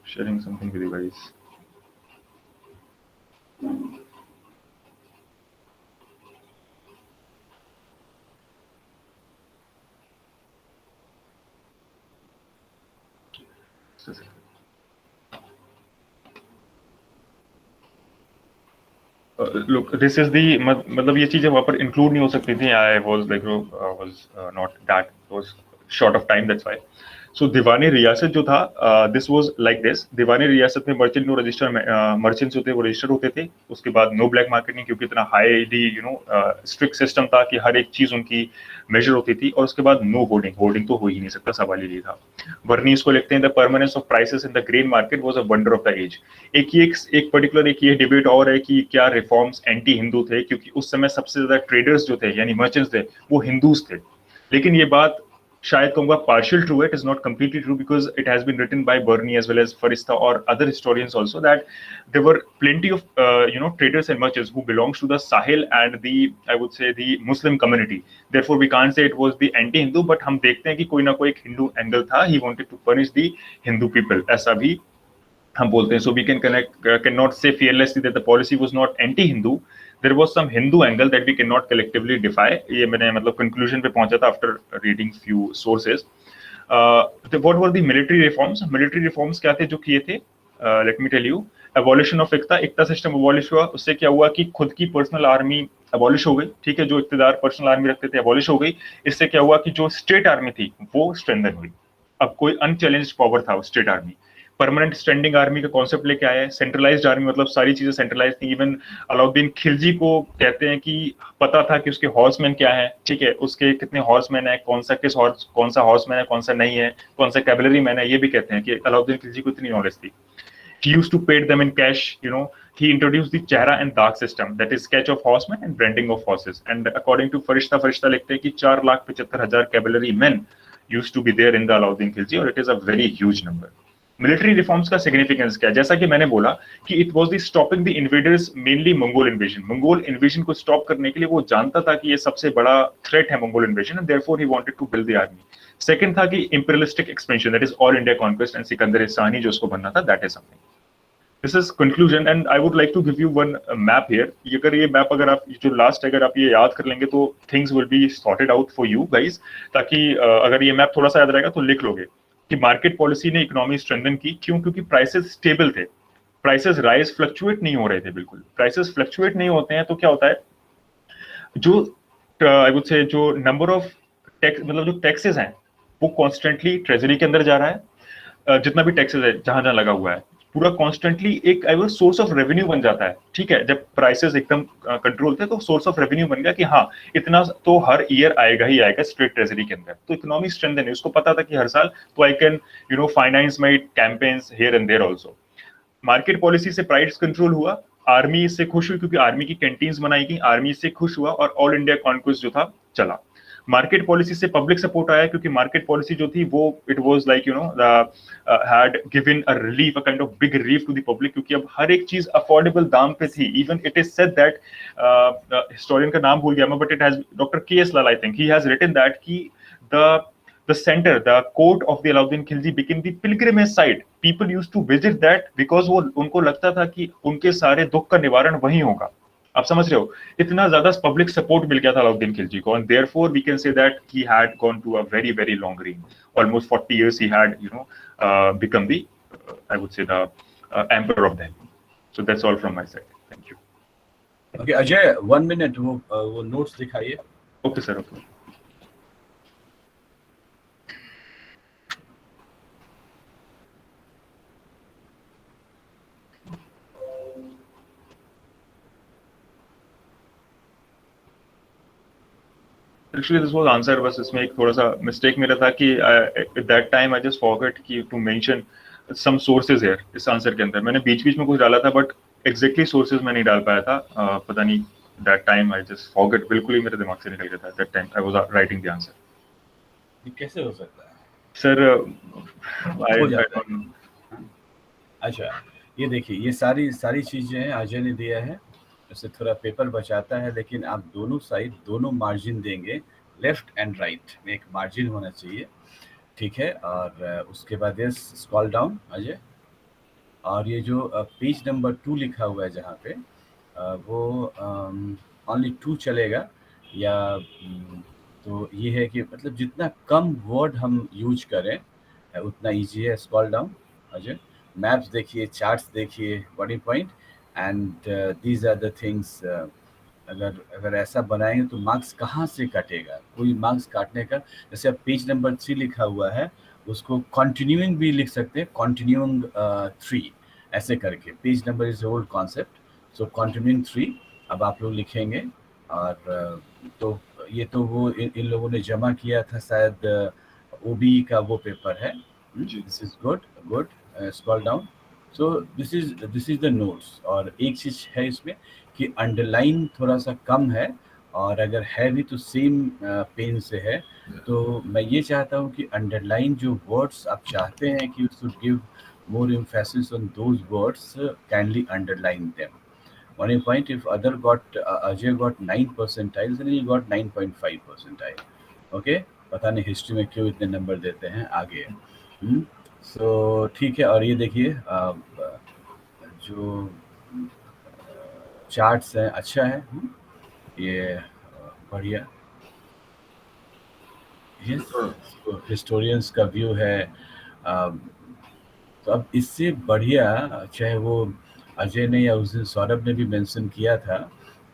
[SPEAKER 1] sharing something with you guys. Look, this is the मतलब ये चीजें वहाँ पर इंक्लूड नहीं हो सकती थी. I was like was not that, was short of time, that's why. So दीवानी रियासत जो था, this was like this. दीवानी रियासत में मर्चेंट रजिस्टर मर्चेंट्स जो थे वो रजिस्टर होते थे. उसके बाद नो ब्लैक मार्केटिंग, क्योंकि इतना हाईली स्ट्रिक्ट सिस्टम था कि हर एक चीज उनकी मेजर होती थी. और उसके बाद नो होर्डिंग तो हो ही नहीं सकता, सवाल ही नहीं था. बर्नी इसको लिखते हैं the permanence of prices in the grain market was a wonder of the age. एक पर्टिकुलर एक ये डिबेट और है कि क्या रिफॉर्म्स एंटी हिंदू थे, क्योंकि उस समय सबसे ज्यादा ट्रेडर्स जो थे यानी मर्चेंट्स थे वो हिंदूज थे. लेकिन ये बात शायद कहूंगा partial true, it is not completely true, because it has been written by Bernie as well as Farista or other historians also, that there were plenty of traders and merchants who belongs to the Sahel and the, I would say, the Muslim community. Therefore we can't say it was the anti-Hindu, but हम देखते हैं कि कोई ना कोई एक हिंदू एंगल था. He wanted to punish the Hindu people, ऐसा भी हम बोलते हैं. So we cannot say fearlessly that the policy was not anti-Hindu. There was some Hindu angle that we cannot collectively defy. ये मैंने मतलब conclusion पे पहुंचा था after reading few sources. What were the military reforms? Military reforms क्या थे जो किए थे? Let me tell you. Abolition of Ekta system abolish हुआ. उससे क्या हुआ कि खुद की पर्सनल आर्मी abolish हो गई. ठीक है, जो इक्तदार पर्सनल आर्मी रखते थे abolish हो गई. इससे क्या हुआ कि जो स्टेट आर्मी थी वो स्ट्रेंथन हुई. अब कोई अनचैलेंज्ड पावर था state army. Permanent standing army का कॉन्सेप्ट लेके आया है. सेंट्रलाइज्ड आर्मी मतलब सारी चीजें सेंट्रलाइज थी. इवन अलाउद्दीन खिलजी को कहते हैं कि पता था कि उसके हॉर्समैन क्या है, ठीक है, उसके कितने हॉर्समैन है, कौन सा हॉर्समैन है, कौन सा नहीं है, कौन सा कैवलरी मैन है, ये भी कहते हैं कि अलाउद्दीन खिलजी को इतनी नॉलेज थी. He used to pay them in cash, he introduced the chehra and dark system, that is sketch of horsemen and branding of horses. And according to फरिश्ता लिखते हैं कि 4,75,000 cavalry men used to be there in the Allauddin Khilji, और it is a very huge number. Military reforms का सिग्निफिकेंस क्या है? जैसा कि मैंने बोला कि it was the stopping the invaders, mainly Mongol invasion को स्टॉप करने के लिए वो जानता था कि ये सबसे बड़ा थ्रेट है Mongol invasion, and therefore he wanted to build the army. Second था कि imperialistic expansion, that is all India conquest, and Sikandar Sani जो उसको बनना था, that is something. This is conclusion, and I would like to give you one map here. अगर ये मैप अगर आप जो लास्ट अगर आप ये याद कर लेंगे तो things will be sorted out for you guys, ताकि अगर ये मैप थोड़ा सा याद रहेगा तो लिख लोगे कि मार्केट पॉलिसी ने इकोनॉमी स्ट्रेंथन की. क्यों? क्योंकि प्राइसेस स्टेबल थे, प्राइसेस राइज फ्लक्चुएट नहीं हो रहे थे. बिल्कुल प्राइसेस फ्लक्चुएट नहीं होते हैं तो क्या होता है, जो आई वुड से जो नंबर ऑफ टैक्स मतलब जो टैक्सेस हैं वो कॉन्स्टेंटली ट्रेजरी के अंदर जा रहा है. जितना भी टैक्सेस है जहां जहां लगा हुआ है पूरा कॉन्स्टेंटली एक I would source of revenue बन जाता है. ठीक है, जब प्राइसेस एकदम कंट्रोल थे तो सोर्स ऑफ रेवेन्यू बन गया कि हाँ इतना तो हर ईयर आएगा ही आएगा स्टेट ट्रेजरी के अंदर. तो इकोनॉमिक स्ट्रेंथ है, उसको पता था कि हर साल तो I can finance my campaigns here and there also. Market policy से प्राइस कंट्रोल हुआ, आर्मी इससे खुश हुई क्योंकि आर्मी की कैंटीन्स बनाई गई, आर्मी इससे खुश हुआ और ऑल इंडिया कॉन्क्वेस्ट जो था चला. मार्केट पॉलिसी से पब्लिक सपोर्ट आया क्योंकि मार्केट पॉलिसी जो थी वो it was like had given a relief, a kind of big relief to the public, क्योंकि अब हर एक चीज अफोर्डेबल दाम पे थी. Even it is said that historian का नाम भूल गया मैं, but it has doctor K S. Lal, I think he has written that कि the the center, the court of the Alauddin Khilji became the pilgrimage site. People used to visit that because वो उनको लगता था कि उनके सारे दुख का निवारण वहीं होगा. आप समझ रहे हो, इतना ज्यादा पब्लिक सपोर्ट मिल गया था अलाउद्दीन खिलजी को, and therefore we can say that he had gone to a very very long reign. Almost 40 years he had, become the, I would say, the emperor of Delhi. So that's all from my side. Thank you.
[SPEAKER 2] Okay, Ajay 1 minute वो notes दिखाइए.
[SPEAKER 1] Okay sir, okay. Actually this was answered, बस इसमें एक थोड़ा सा मिस्टेक मेरा था कि at that time I just forgot कि to mention some sources here इस आंसर के अंदर. मैंने बीच बीच में कुछ डाला था बट exactly sources मैं नहीं डाल पाया था. पता नहीं, that time I just forgot, बिल्कुल ही मेरे दिमाग से निकल गया था. That time I was writing the answer.
[SPEAKER 2] ये कैसे हो सकता है
[SPEAKER 1] सर? I
[SPEAKER 2] don't know. अच्छा, ये देखिए, ये सारी चीजें अजय ने दिया है. इससे थोड़ा पेपर बचाता है, लेकिन आप दोनों साइड दोनों मार्जिन देंगे, लेफ्ट एंड राइट में एक मार्जिन होना चाहिए, ठीक है. और उसके बाद ये स्क्रॉल डाउन अजय, और ये जो पेज नंबर 2 लिखा हुआ है जहाँ पे, वो ओनली 2 चलेगा या तो ये है कि मतलब जितना कम वर्ड हम यूज करें उतना इजी है. स्क्रॉल डाउन अजय, मैप्स देखिए, चार्ट्स देखिए, body point, and these are the things. अगर ऐसा बनाएंगे तो मार्क्स कहाँ से कटेगा? कोई मार्क्स काटने का, जैसे अब पेज नंबर 3 लिखा हुआ है, उसको कंटिन्यूइंग भी लिख सकते हैं, कंटिन्यूइंग 3 ऐसे करके. Page number is old concept, so continuing 3 अब आप लोग लिखेंगे. और तो ये तो वो इन लोगों ने जमा किया था शायद, ओबी का वो पेपर है. This is good. Scroll down. So this is the notes. और एक चीज है इसमें कि अंडरलाइन थोड़ा सा कम है, और अगर है भी तो सेम पेन से है. तो मैं ये चाहता हूँ कि अंडरलाइन जो वर्ड्स आप चाहते हैं कि you should give more emphasis on those words, kindly underline them. 1 point, if other got Ajay got 9 percentiles, then he got 9.5 percentile. Okay, पता नहीं हिस्ट्री में क्यों इतने नंबर देते हैं आगे. सो ठीक है. और ये देखिए जो चार्ट्स हैं अच्छा है, ये बढ़िया. हिस्टोरियंस का व्यू है. तो अब इससे बढ़िया, चाहे वो अजय ने या उस दिन सौरभ ने भी मेंशन किया था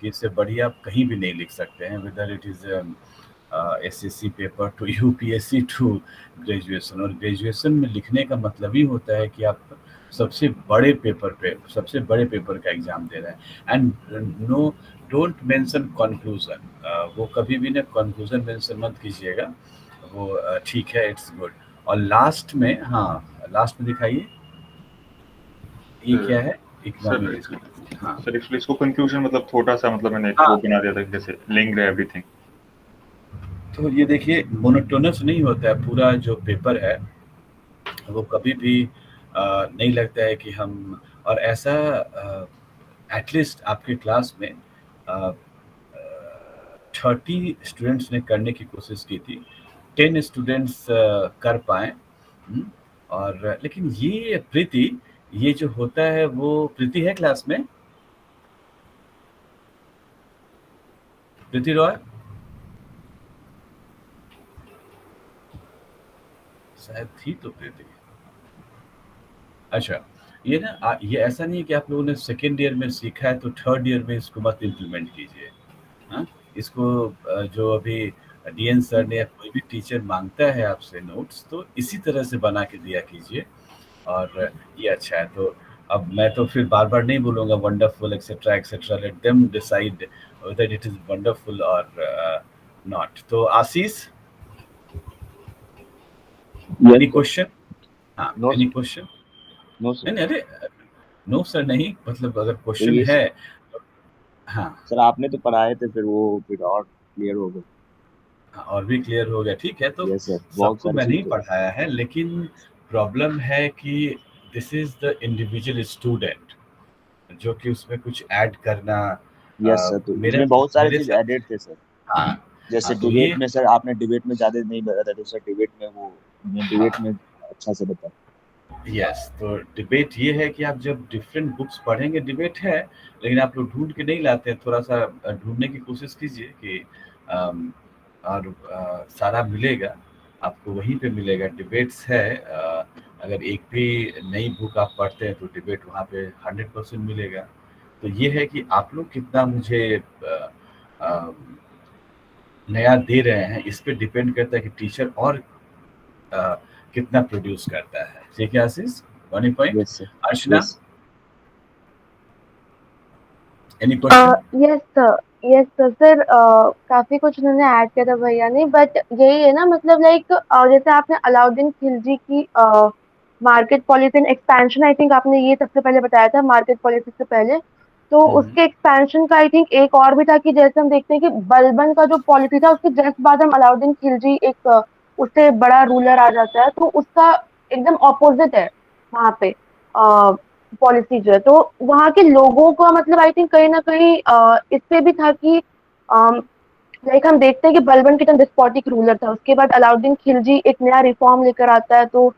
[SPEAKER 2] कि इससे बढ़िया आप कहीं भी नहीं लिख सकते हैं, whether it is SSC paper to UPSC to graduation. और ग्रेजुएशन में लिखने का मतलब ही होता है कि आप सबसे बड़े पेपर का एग्जाम दे रहे हैं. And no, don't mention conclusion. वो कभी भी ना कंक्लूजन मेंशन मत कीजिएगा, वो ठीक है, इट्स गुड. और लास्ट में, लास्ट में दिखाइए ये क्या है, इकोनॉमिक.
[SPEAKER 1] सर एक्चुअली इसको कंक्लूजन मतलब छोटा सा, मतलब मैंने वो बना दिया था जैसे लिंक है एवरीथिंग.
[SPEAKER 2] तो ये देखिए, मोनोटोनस नहीं होता है पूरा जो पेपर है, वो कभी भी नहीं लगता है कि हम. और ऐसा एटलीस्ट आपके क्लास में 30 स्टूडेंट्स ने करने की कोशिश की थी, 10 स्टूडेंट्स कर पाए. और लेकिन ये प्रीति, ये जो होता है वो, प्रीति है क्लास में? प्रीति रॉय शायद थी तो प्रीति. अच्छा, ये ना ये ऐसा नहीं है कि आप लोगों ने सेकेंड ईयर में सीखा है तो थर्ड ईयर में इसको मत इम्प्लीमेंट कीजिए. इसको जो अभी डीएन सर ने या कोई भी टीचर मांगता है आपसे नोट्स, तो इसी तरह से बना के दिया कीजिए. और ये अच्छा है. तो अब मैं तो फिर बार बार नहीं बोलूँगा wonderful etcetera etcetera, let them decide whether it is wonderful और नॉट. तो Ashish, any question? Any question?
[SPEAKER 3] No sir.
[SPEAKER 2] नहीं, अरे नो सर नहीं, मतलब अगर क्वेश्चन है.
[SPEAKER 3] सर आपने तो पढ़ाए थे, फिर वो फिर और क्लियर हो गया.
[SPEAKER 2] और भी क्लियर हो गया, ठीक है. तो सबको मैं नहीं पढ़ाया है, लेकिन प्रॉब्लम है कि this is the individual student जो कि उसमें कुछ ऐड करना.
[SPEAKER 3] यस सर, तो इसमें बहुत सारे चीज एडेड थे सर. जैसे
[SPEAKER 2] तो
[SPEAKER 3] डिबेट में सर आपने डिबेट में ज्यादा नहीं बताया तो सर डिबेट में वो डिबेट में अच्छा से बता।
[SPEAKER 2] यस, तो डिबेट ये है कि आप जब डिफरेंट बुक्स पढ़ेंगे, डिबेट है लेकिन आप लोग ढूंढ के नहीं लाते हैं, थोड़ा सा ढूंढने की कोशिश कीजिए कि और सारा मिलेगा आपको, वहीं पे मिलेगा। डिबेट्स है, अगर एक भी नई बुक आप पढ़ते हैं तो डिबेट वहाँ पे 100% मिलेगा। तो ये है कि आप लोग कितना मुझे नया दे रहे हैं, इस पे डिपेंड करता है कि टीचर और कितना प्रोड्यूस करता है। ठीक है Ashish, 1 point.
[SPEAKER 3] Yes sir,
[SPEAKER 2] Archana,
[SPEAKER 3] yes
[SPEAKER 2] any question?
[SPEAKER 4] Yes sir, yes sir. Sir काफी कुछ उन्होंने ऐड किया था भैया ने, बट यही है ना, मतलब लाइक जैसे आपने अलाउद्दीन खिलजी की market policy and expansion, I think आपने ये सबसे पहले बताया था मार्केट पॉलिसी से पहले। तो उसके एक्सपेंशन का आई थिंक एक और भी था कि जैसे हम देखते हैं कि बलबन का जो पॉलिसी था उसके जस्ट बाद हम अलाउद्दीन खिलजी एक उससे बड़ा रूलर आ जाता है, तो उसका एकदम ऑपोजिट है वहां पे पॉलिसी जो है। तो वहाँ के लोगों का मतलब आई थिंक कहीं ना कहीं इससे भी था कि लाइक हम देखते हैं कि बलबन कितना डिस्पोटिक रूलर था, उसके बाद अलाउद्दीन खिलजी एक नया रिफॉर्म लेकर आता है। तो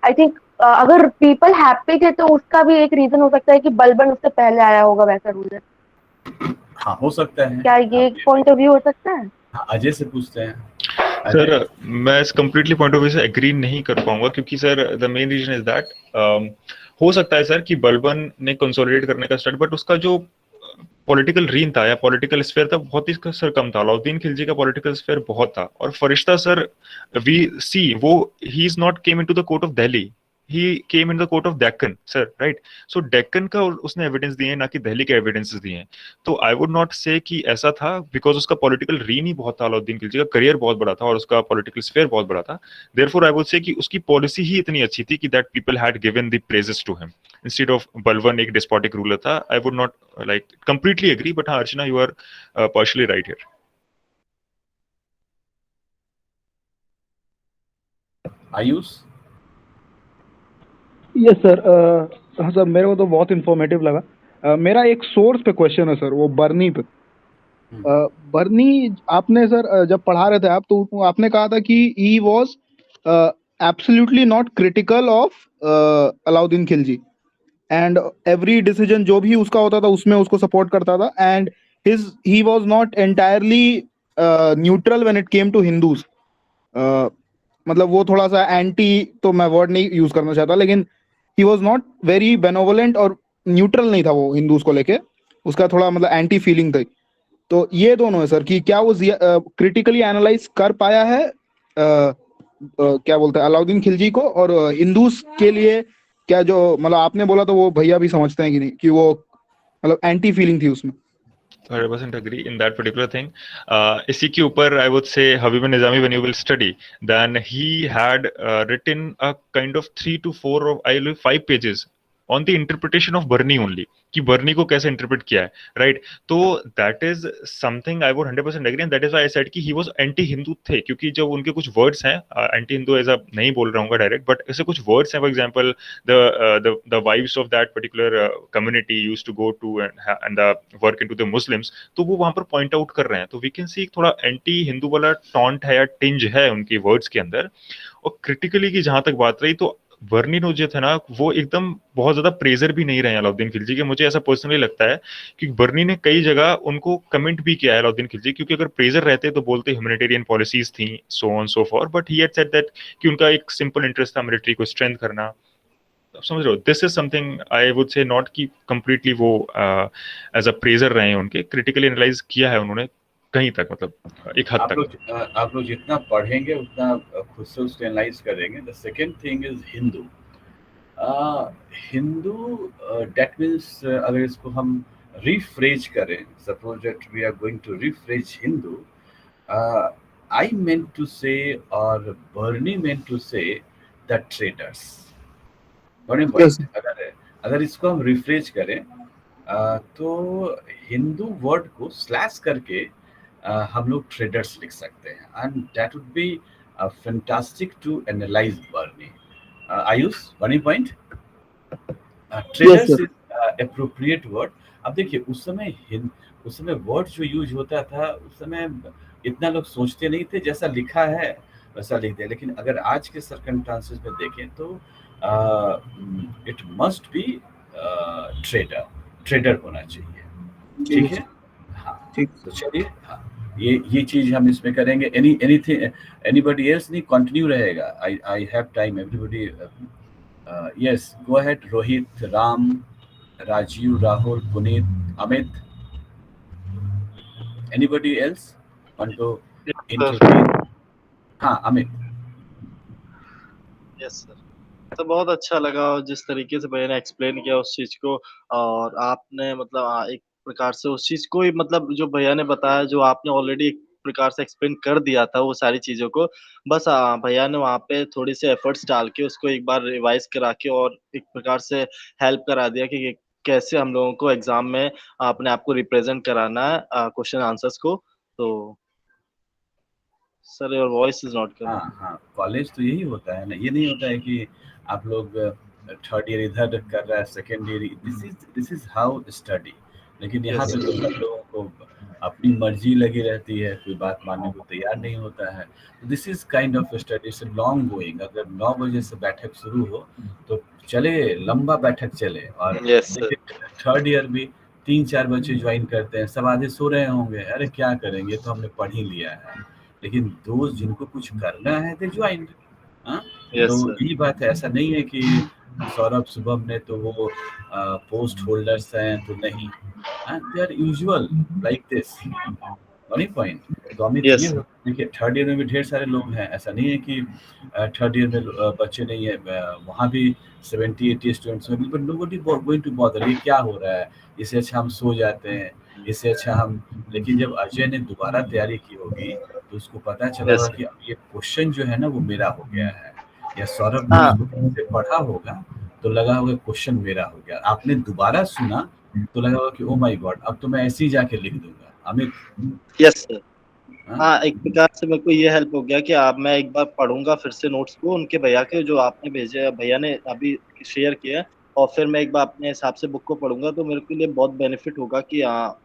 [SPEAKER 4] आई थिंक अगर पीपल हैप्पी थे तो उसका भी एक रीजन हो सकता है कि बलबन उससे पहले आया होगा वैसा रूलर।
[SPEAKER 2] हाँ, हो सकता है।
[SPEAKER 4] क्या ये पॉइंट ऑफ व्यू हो सकता है?
[SPEAKER 2] हाँ, अजय से पूछते हैं।
[SPEAKER 1] सर मैं इस कंप्लीटली पॉइंट ऑफ व्यू से एग्री नहीं कर पाऊंगा, क्योंकि sir the main reason is that हो सकता है सर कि बलबन ने कंसोलिडेट करने का स्टार्ट, बट उसका जो पॉलिटिकल रीन था या पॉलिटिकल स्फेयर था बहुत ही सर कम था। अलाउद्दीन खिलजी का पॉलिटिकल स्फेयर बहुत था, और फरिश्ता सर वी सी वो he is not came into the court of Delhi, he came in the court of Deccan sir, right. So Deccan का उसने एविडेंस दिए हैं, ना कि दिल्ली के एविडेंसेस दिए हैं। तो आई वुड नॉट से कि ऐसा था, बिकॉज उसका पॉलिटिकल रीन ही बहुत था, अलाउद्दीन खिलजी का करियर बहुत बड़ा था और उसका पॉलिटिकल स्फेयर बहुत बड़ा था। देयरफॉर आई वुड से कि उसकी पॉलिसी ही इतनी अच्छी थी कि that people had given the praises to him instead of Balban एक डिस्पोटिक रूलर था। I would not like completely agree, but हाँ Archana you are partially right here.
[SPEAKER 2] Ayush?
[SPEAKER 5] Yes sir, हाँ सर, मेरे को तो बहुत इंफॉर्मेटिव लगा। मेरा एक सोर्स पे क्वेश्चन है सर, वो बर्नी पे। बर्नी आपने सर जब पढ़ा रहे थे आप, तो आपने कहा था कि he was absolutely not critical of Alauddin Khilji, and every decision जो भी उसका होता था उसमें उसको सपोर्ट करता था, and he was not entirely neutral when it came to Hindus. मतलब वो थोड़ा सा एंटी, तो मैं वर्ड नहीं यूज करना चाहता, लेकिन ही वाज नॉट वेरी बेनोवलेंट और न्यूट्रल नहीं था वो हिंदूज को लेके, उसका थोड़ा मतलब एंटी फीलिंग थी। तो ये दोनों है सर कि क्या वो क्रिटिकली एनालाइज कर पाया है क्या बोलते हैं अलाउद्दीन खिलजी को, और हिंदूज के लिए क्या जो मतलब आपने बोला तो वो भैया भी समझते हैं कि नहीं कि वो मतलब एंटी फीलिंग थी उसमें?
[SPEAKER 1] 100% agree in that particular thing. इसी के ऊपर I would say Habib Nizami, when you will study, then he had written a kind of 3 to 4 or I believe 5 pages on the interpretation of Barni only, कि बर्नी को कैसे इंटरप्रेट किया है, राइट। तो that is something I would 100% agree, and that is why I said कि ही वाज एंटी हिंदू थे, क्योंकि जब उनके कुछ वर्ड्स हैं, एंटी हिंदू एज अ नहीं बोल रहा हूँ डायरेक्ट, बट ऐसे कुछ वर्ड्स हैं, for example the wives of that particular community used to go to and the work into the Muslims, तो वो वहां पर पॉइंट आउट कर रहे हैं। तो वी कैन सी थोड़ा एंटी हिंदू वाला टॉन्ट है या टिंज है उनके वर्ड्स के अंदर। और क्रिटिकली की जहां तक बात रही, तो बर्नी जो थे ना, वो एकदम बहुत ज्यादा प्रेजर भी नहीं रहे अलाउद्दीन खिलजी के। मुझे ऐसा पर्सनली लगता है कि बर्नी ने कई जगह उनको कमेंट भी किया है अलाउद्दीन खिलजी, क्योंकि अगर प्रेजर रहते तो बोलते ह्यूमैनिटेरियन पॉलिसीज थी, so on so for, but he had said that कि उनका एक सिंपल इंटरेस्ट था मिलिट्री को स्ट्रेंथ करना। आप समझ रहे हो, this is something I would से नॉट कि कंप्लीटली वो एज अ प्रेजर रहे हैं उनके, क्रिटिकली एनालाइज किया है उन्होंने कहीं तक, मतलब एक हद तक।
[SPEAKER 2] आप लोग जितना पढ़ेंगे उतना खुद से उसको एनालाइज करेंगे। The second thing is Hindu. Hindu that means अगर इसको हम रिफ्रेज करें, suppose that we are going to rephrase Hindu, I meant to say और Bernie meant to say the traders. बड़े पॉइंट, अगर इसको हम रिफ्रेज करें तो हिंदू वर्ड को स्लैश करके हम लोग ट्रेडर्स लिख सकते हैं, and that would be fantastic to analyze Barni. Ayush, Barni point? Traders is appropriate word. अब देखिए उस समय वर्ड जो यूज होता था, उस समय इतना लोग सोचते नहीं थे, जैसा लिखा है वैसा लिख दिया। लेकिन अगर आज के सर्कमस्टांसेस में देखें तो इट मस्ट बी ट्रेडर होना चाहिए। ठीक है, हाँ।
[SPEAKER 3] ठीक।
[SPEAKER 2] तो चलिए, हाँ, ये चीज हम इसमें करेंगे। एनीथिंग, एनीबॉडी एल्स नहीं, कंटिन्यू रहेगा। I have time, everybody. Yes, go ahead. Rohit, Ram, Rajiv, Rahul, Puneet, Amit, anybody else want to
[SPEAKER 6] sir.
[SPEAKER 2] Intervene? हाँ, अमित।
[SPEAKER 6] Yes sir. तो बहुत अच्छा लगा और जिस तरीके से भैया ने एक्सप्लेन किया उस चीज को, और आपने मतलब एक प्रकार से उस चीज को ही मतलब जो भैया ने बताया, जो आपने ऑलरेडी एक प्रकार से एक्सप्लेन कर दिया था वो सारी चीजों को, बस भैया ने वहाँ पे थोड़ी सी एफर्ट्स डाल के उसको एक बार रिवाइज करा के और एक प्रकार से हेल्प करा दिया कि कैसे हम लोगों को एग्जाम में अपने आप को रिप्रेजेंट कराना है क्वेश्चन आंसर्स को। तो sir your voice is not coming.
[SPEAKER 2] हाँ हाँ, कॉलेज तो यही होता है ना। ये नहीं होता है कि आप लोग थर्ड ईयर इधर कर रहा है, second year, this is how study. लेकिन यहाँ
[SPEAKER 6] यस
[SPEAKER 2] पे तो सब लोगों को अपनी मर्जी लगी रहती है, कोई बात मानने को तैयार नहीं होता है। This is kind of study से लॉन्ग गोइंग। अगर 9 बजे से बैठक शुरू हो तो चले, लंबा बैठक चले। और
[SPEAKER 6] यस सर।
[SPEAKER 2] देखिए, थर्ड ईयर भी 3-4 बच्चे ज्वाइन करते हैं, सब आधे सो रहे होंगे, अरे क्या करेंगे, तो हमने पढ़ ही लिया है। लेकिन दोस्त जिनको कुछ करना है दे ज्वाइन। हाँ,
[SPEAKER 6] यस
[SPEAKER 2] तो
[SPEAKER 6] सर।
[SPEAKER 2] यही बात है। ऐसा नहीं है कि सौरभ, शुभम ने तो वो पोस्ट होल्डर्स हैं तो नहीं, they are usual like this. वही पॉइंट। तो अमित, ये
[SPEAKER 6] यस।
[SPEAKER 2] देखिए, थर्ड ईयर में भी ढेर सारे लोग हैं। ऐसा नहीं है कि थर्ड ईयर में बच्चे नहीं है, वहाँ भी 70-80 स्टूडेंट्स हैं, but nobody going to bother, ये क्या हो रहा है, इससे अच्छा हम सो जाते हैं, इससे अच्छा हम। लेकिन जब अजय ने दोबारा तैयारी की होगी तो उसको पता चला होगा
[SPEAKER 6] यस।
[SPEAKER 2] कि अब ये क्वेश्चन जो है ना वो मेरा हो गया है। या सौरभ ने
[SPEAKER 6] हाँ।
[SPEAKER 2] उसको कहीं से पढ़ा होगा तो लगा होगा क्वेश्चन मेरा हो गया। आपने दोबारा सुना तो लगा होगा कि ओ माय गॉड, अब तो मैं ऐसे ही जाके लिख दूंगा। Amit,
[SPEAKER 6] yes sir.
[SPEAKER 2] हाँ,
[SPEAKER 6] हाँ, एक प्रकार से मेरे को ये हेल्प हो गया कि आप मैं एक बार पढ़ूंगा फिर से नोट्स को उनके भैया के जो आपने भेजे हैं, भैया ने अभी शेयर किया है, और फिर मैं एक बार अपने हिसाब से बुक को पढ़ूंगा तो मेरे के लिए बहुत बेनिफिट होगा कि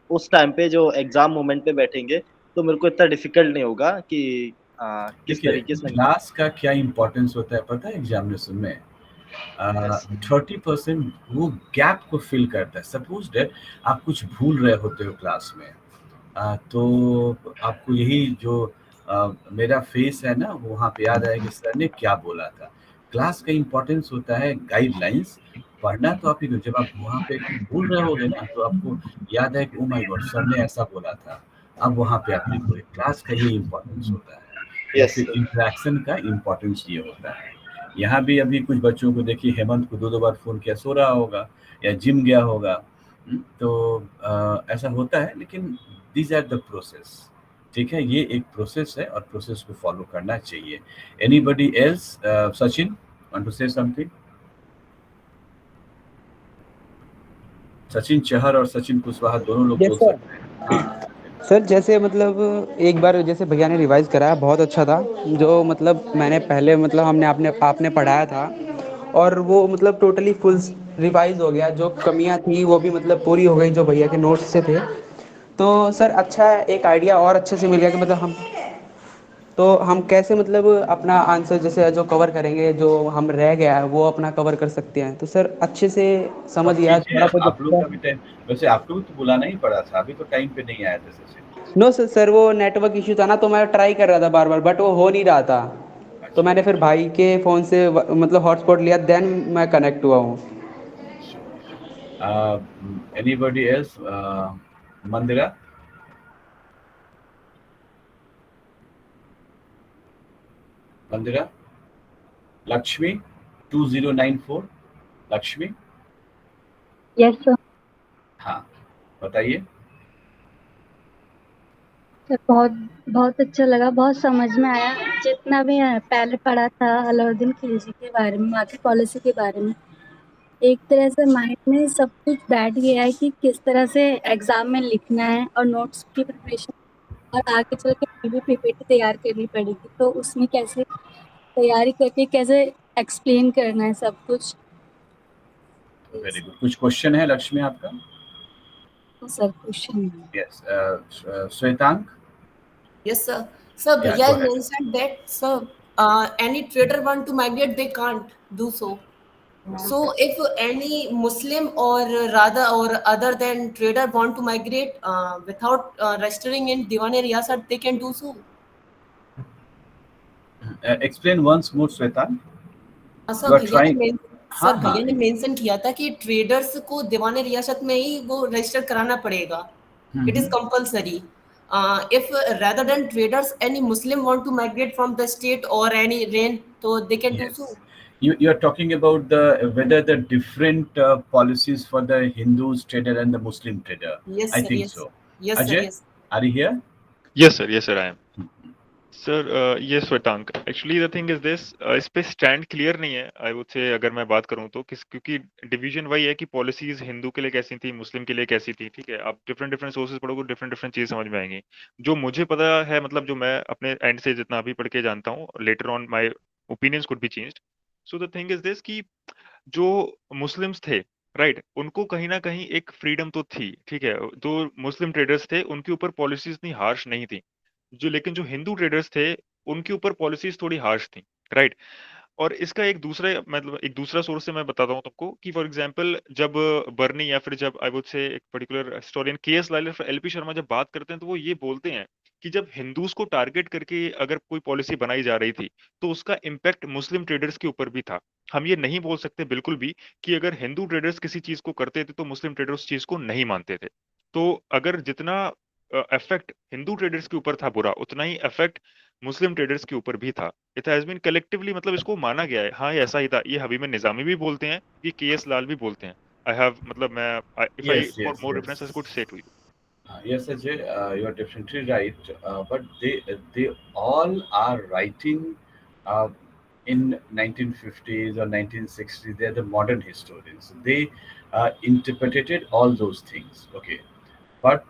[SPEAKER 6] उस टाइम पे जो एग्जाम मोमेंट पे बैठेंगे तो मेरे को इतना डिफिकल्ट नहीं होगा कि किस
[SPEAKER 2] देखिए,
[SPEAKER 6] तरीके से।
[SPEAKER 2] क्लास का क्या इम्पोर्टेंस होता है पता है एग्जामिनेशन में?
[SPEAKER 6] यस।
[SPEAKER 2] 30% वो गैप को फिल करता है। सपोज दैट आप कुछ भूल रहे होते हो क्लास में, तो आपको यही जो मेरा फेस है ना वहाँ पे याद आया कि सर ने क्या बोला था। क्लास का इम्पोर्टेंस होता है गाइडलाइंस। पढ़ना तो आप ही को, जब आप वहाँ पे भूल रहे होगे ना तो आपको याद है कि ओ माय गॉड, सर ने ऐसा बोला था। अब वहाँ पे आप लिखोगे। क्लास का ये इम्पोर्टेंस होता है। या
[SPEAKER 6] यस
[SPEAKER 2] फिर
[SPEAKER 6] सर।
[SPEAKER 2] इंटरेक्शन का इम्पोर्टेंस ये होता है। यहाँ भी अभी कुछ बच्चों को देखिए, हेमंत को 2-2 बार फ़ोन किया, सो रहा होगा या जिम गया होगा। तो ऐसा होता है, लेकिन दीज आर द प्रोसेस। ठीक है, ये एक प्रोसेस है और प्रोसेस को फॉलो करना चाहिए। Anybody else? Sachin, want to say something? Sachin Chahar और सचिन कुशवाहा दोनों लोग
[SPEAKER 7] यस
[SPEAKER 2] बोल
[SPEAKER 7] सर।
[SPEAKER 2] सकते हैं। हाँ,
[SPEAKER 7] सर जैसे मतलब एक बार जैसे भैया ने रिवाइज कराया, बहुत अच्छा था। जो मतलब मैंने पहले मतलब हमने आपने आपने पढ़ाया था, और वो मतलब टोटली फुल रिवाइज हो गया। जो कमियां थी वो भी मतलब पूरी हो गई जो भैया के नोट्स से थे। तो सर अच्छा एक आइडिया और अच्छे से मिल गया कि मतलब हम कैसे मतलब अपना आंसर जैसे जो कवर करेंगे, जो हम रह गया है वो अपना कवर कर सकते हैं। तो सर अच्छे से समझ
[SPEAKER 2] अब
[SPEAKER 7] गया
[SPEAKER 2] कीजिए।
[SPEAKER 7] थोड़ा बहुत
[SPEAKER 2] आप लोग
[SPEAKER 7] एक्स्ट्रा।
[SPEAKER 2] का भी टाइम, वैसे आपको भी तो बुलाना ही पड़ा था, अभी तो टाइम पे नहीं आए थे सचिन।
[SPEAKER 7] नो सर, वो नेटवर्क इश्यू था ना, तो मैं ट्राई कर रहा था बार बार, बट वो हो नहीं रहा था। तो
[SPEAKER 2] अच्छा
[SPEAKER 7] मैंने फिर
[SPEAKER 2] अच्छा
[SPEAKER 7] भाई के फ़ोन से मतलब हॉटस्पॉट लिया, देन मैं कनेक्ट हुआ हूँ।
[SPEAKER 2] अच्छा। Anybody else? Mandira, Mandira, Lakshmi 2094, Lakshmi,
[SPEAKER 8] yes sir.
[SPEAKER 2] हाँ, बताइए।
[SPEAKER 8] सर बहुत बहुत अच्छा लगा, बहुत समझ में आया। जितना भी पहले पढ़ा था अलाउद्दीन खिलजी के बारे में, मार्केट पॉलिसी के बारे में, एक तरह से माइंड में सब कुछ बैठ गया है कि किस तरह से एग्जाम में लिखना है और नोट्स की प्रिपरेशन, और आगे चल के पीवी पीपीटी तैयार करनी पड़ेगी, तो उसमें कैसे तैयारी करके कैसे एक्सप्लेन करना है सब कुछ।
[SPEAKER 2] Very good. कुछ क्वेश्चन है लक्ष्मी आपका?
[SPEAKER 8] तो सर क्वेश्चन है।
[SPEAKER 2] Yes. Shwetank?
[SPEAKER 9] Yes, sir. Sir,
[SPEAKER 2] Yeah,
[SPEAKER 9] Bhaiya
[SPEAKER 2] go
[SPEAKER 9] has
[SPEAKER 2] ahead.
[SPEAKER 9] mentioned that, sir, any trader want to migrate, they can't do so. So, if any Muslim or rather or other than trader want to migrate without registering in Diwan-e-Riyasat, they can do so.
[SPEAKER 2] Explain once more, Svetan.
[SPEAKER 9] Sir
[SPEAKER 2] You are
[SPEAKER 9] भैया ने
[SPEAKER 2] trying.
[SPEAKER 9] मेन सर
[SPEAKER 2] हाँ हाँ.
[SPEAKER 9] भैया ने मेंशन किया था कि ट्रेडर्स को दीवान रियासत में ही वो रजिस्टर कराना पड़ेगा. It is compulsory. If rather than traders, any Muslim want to migrate from the state or any rain, so they can do so.
[SPEAKER 2] Yes. You are talking about the whether the different policies for the Hindus trader and the Muslim trader.
[SPEAKER 9] Yes,
[SPEAKER 2] I
[SPEAKER 9] sir.
[SPEAKER 2] think
[SPEAKER 9] Yes.
[SPEAKER 2] so.
[SPEAKER 9] Yes, sir.
[SPEAKER 2] Ajay,
[SPEAKER 9] Yes.
[SPEAKER 2] are you here?
[SPEAKER 1] Yes sir, I am. Sir ये Shwetank actually the thing is this, इस पे स्टैंड क्लियर नहीं है आई वुड से, अगर मैं बात करूं तो क्योंकि डिवीजन वही है कि पॉलिसीज हिंदू के लिए कैसी थी, मुस्लिम के लिए कैसी थी, ठीक है। आप डिफरेंट डिफरेंट सोर्सेज पढ़ोगे, डिफरेंट डिफरेंट चीज समझ में आएंगी। जो मुझे पता है, मतलब जो मैं अपने एंड से जितना अभी पढ़ के जानता हूँ, later on my opinions could be changed. So the thing is this कि जो मुस्लिम्स थे, राइट, उनको कहीं ना कहीं एक फ्रीडम तो थी, ठीक है। जो मुस्लिम ट्रेडर्स थे उनके ऊपर पॉलिसीज इतनी हार्श नहीं थी, लेकिन जो हिंदू ट्रेडर्स थे उनके ऊपर पॉलिसीज थोड़ी हार्श थी, राइट। और इसका एक दूसरा, मतलब एक दूसरा सोर्स से मैं बताता हूँ तुमको कि फॉर एग्जांपल जब बर्नी या फिर जब आई वुड से एक पर्टिकुलर हिस्टोरियन के.एस. लाल या फिर एल.पी. शर्मा जब बात करते हैं तो वो ये बोलते हैं कि जब हिंदूज को टारगेट करके अगर कोई पॉलिसी बनाई जा रही थी तो उसका इम्पैक्ट मुस्लिम ट्रेडर्स के ऊपर भी था। हम ये नहीं बोल सकते बिल्कुल भी कि अगर हिंदू ट्रेडर्स किसी चीज को करते थे तो मुस्लिम ट्रेडर्स उस चीज को नहीं मानते थे। तो अगर जितना इफेक्ट हिंदू ट्रेडर्स के ऊपर था बुरा, उतना ही इफेक्ट मुस्लिम ट्रेडर्स के ऊपर भी था। इट हैज बीन कलेक्टिवली, मतलब इसको माना गया है, हाँ ये ऐसा ही था। ये हबीब निजामी भी बोलते हैं, ये के.एस. लाल भी बोलते हैं। आई हैव, मतलब मैं, if I
[SPEAKER 2] Yes,
[SPEAKER 1] for
[SPEAKER 2] yes,
[SPEAKER 1] more reference I
[SPEAKER 2] yes.
[SPEAKER 1] Could say to you.
[SPEAKER 2] Yes, Ajay, you are definitely right. But they all are writing uh, in 1950s or 1960s. They are the modern historians. They interpreted all those things. Okay, but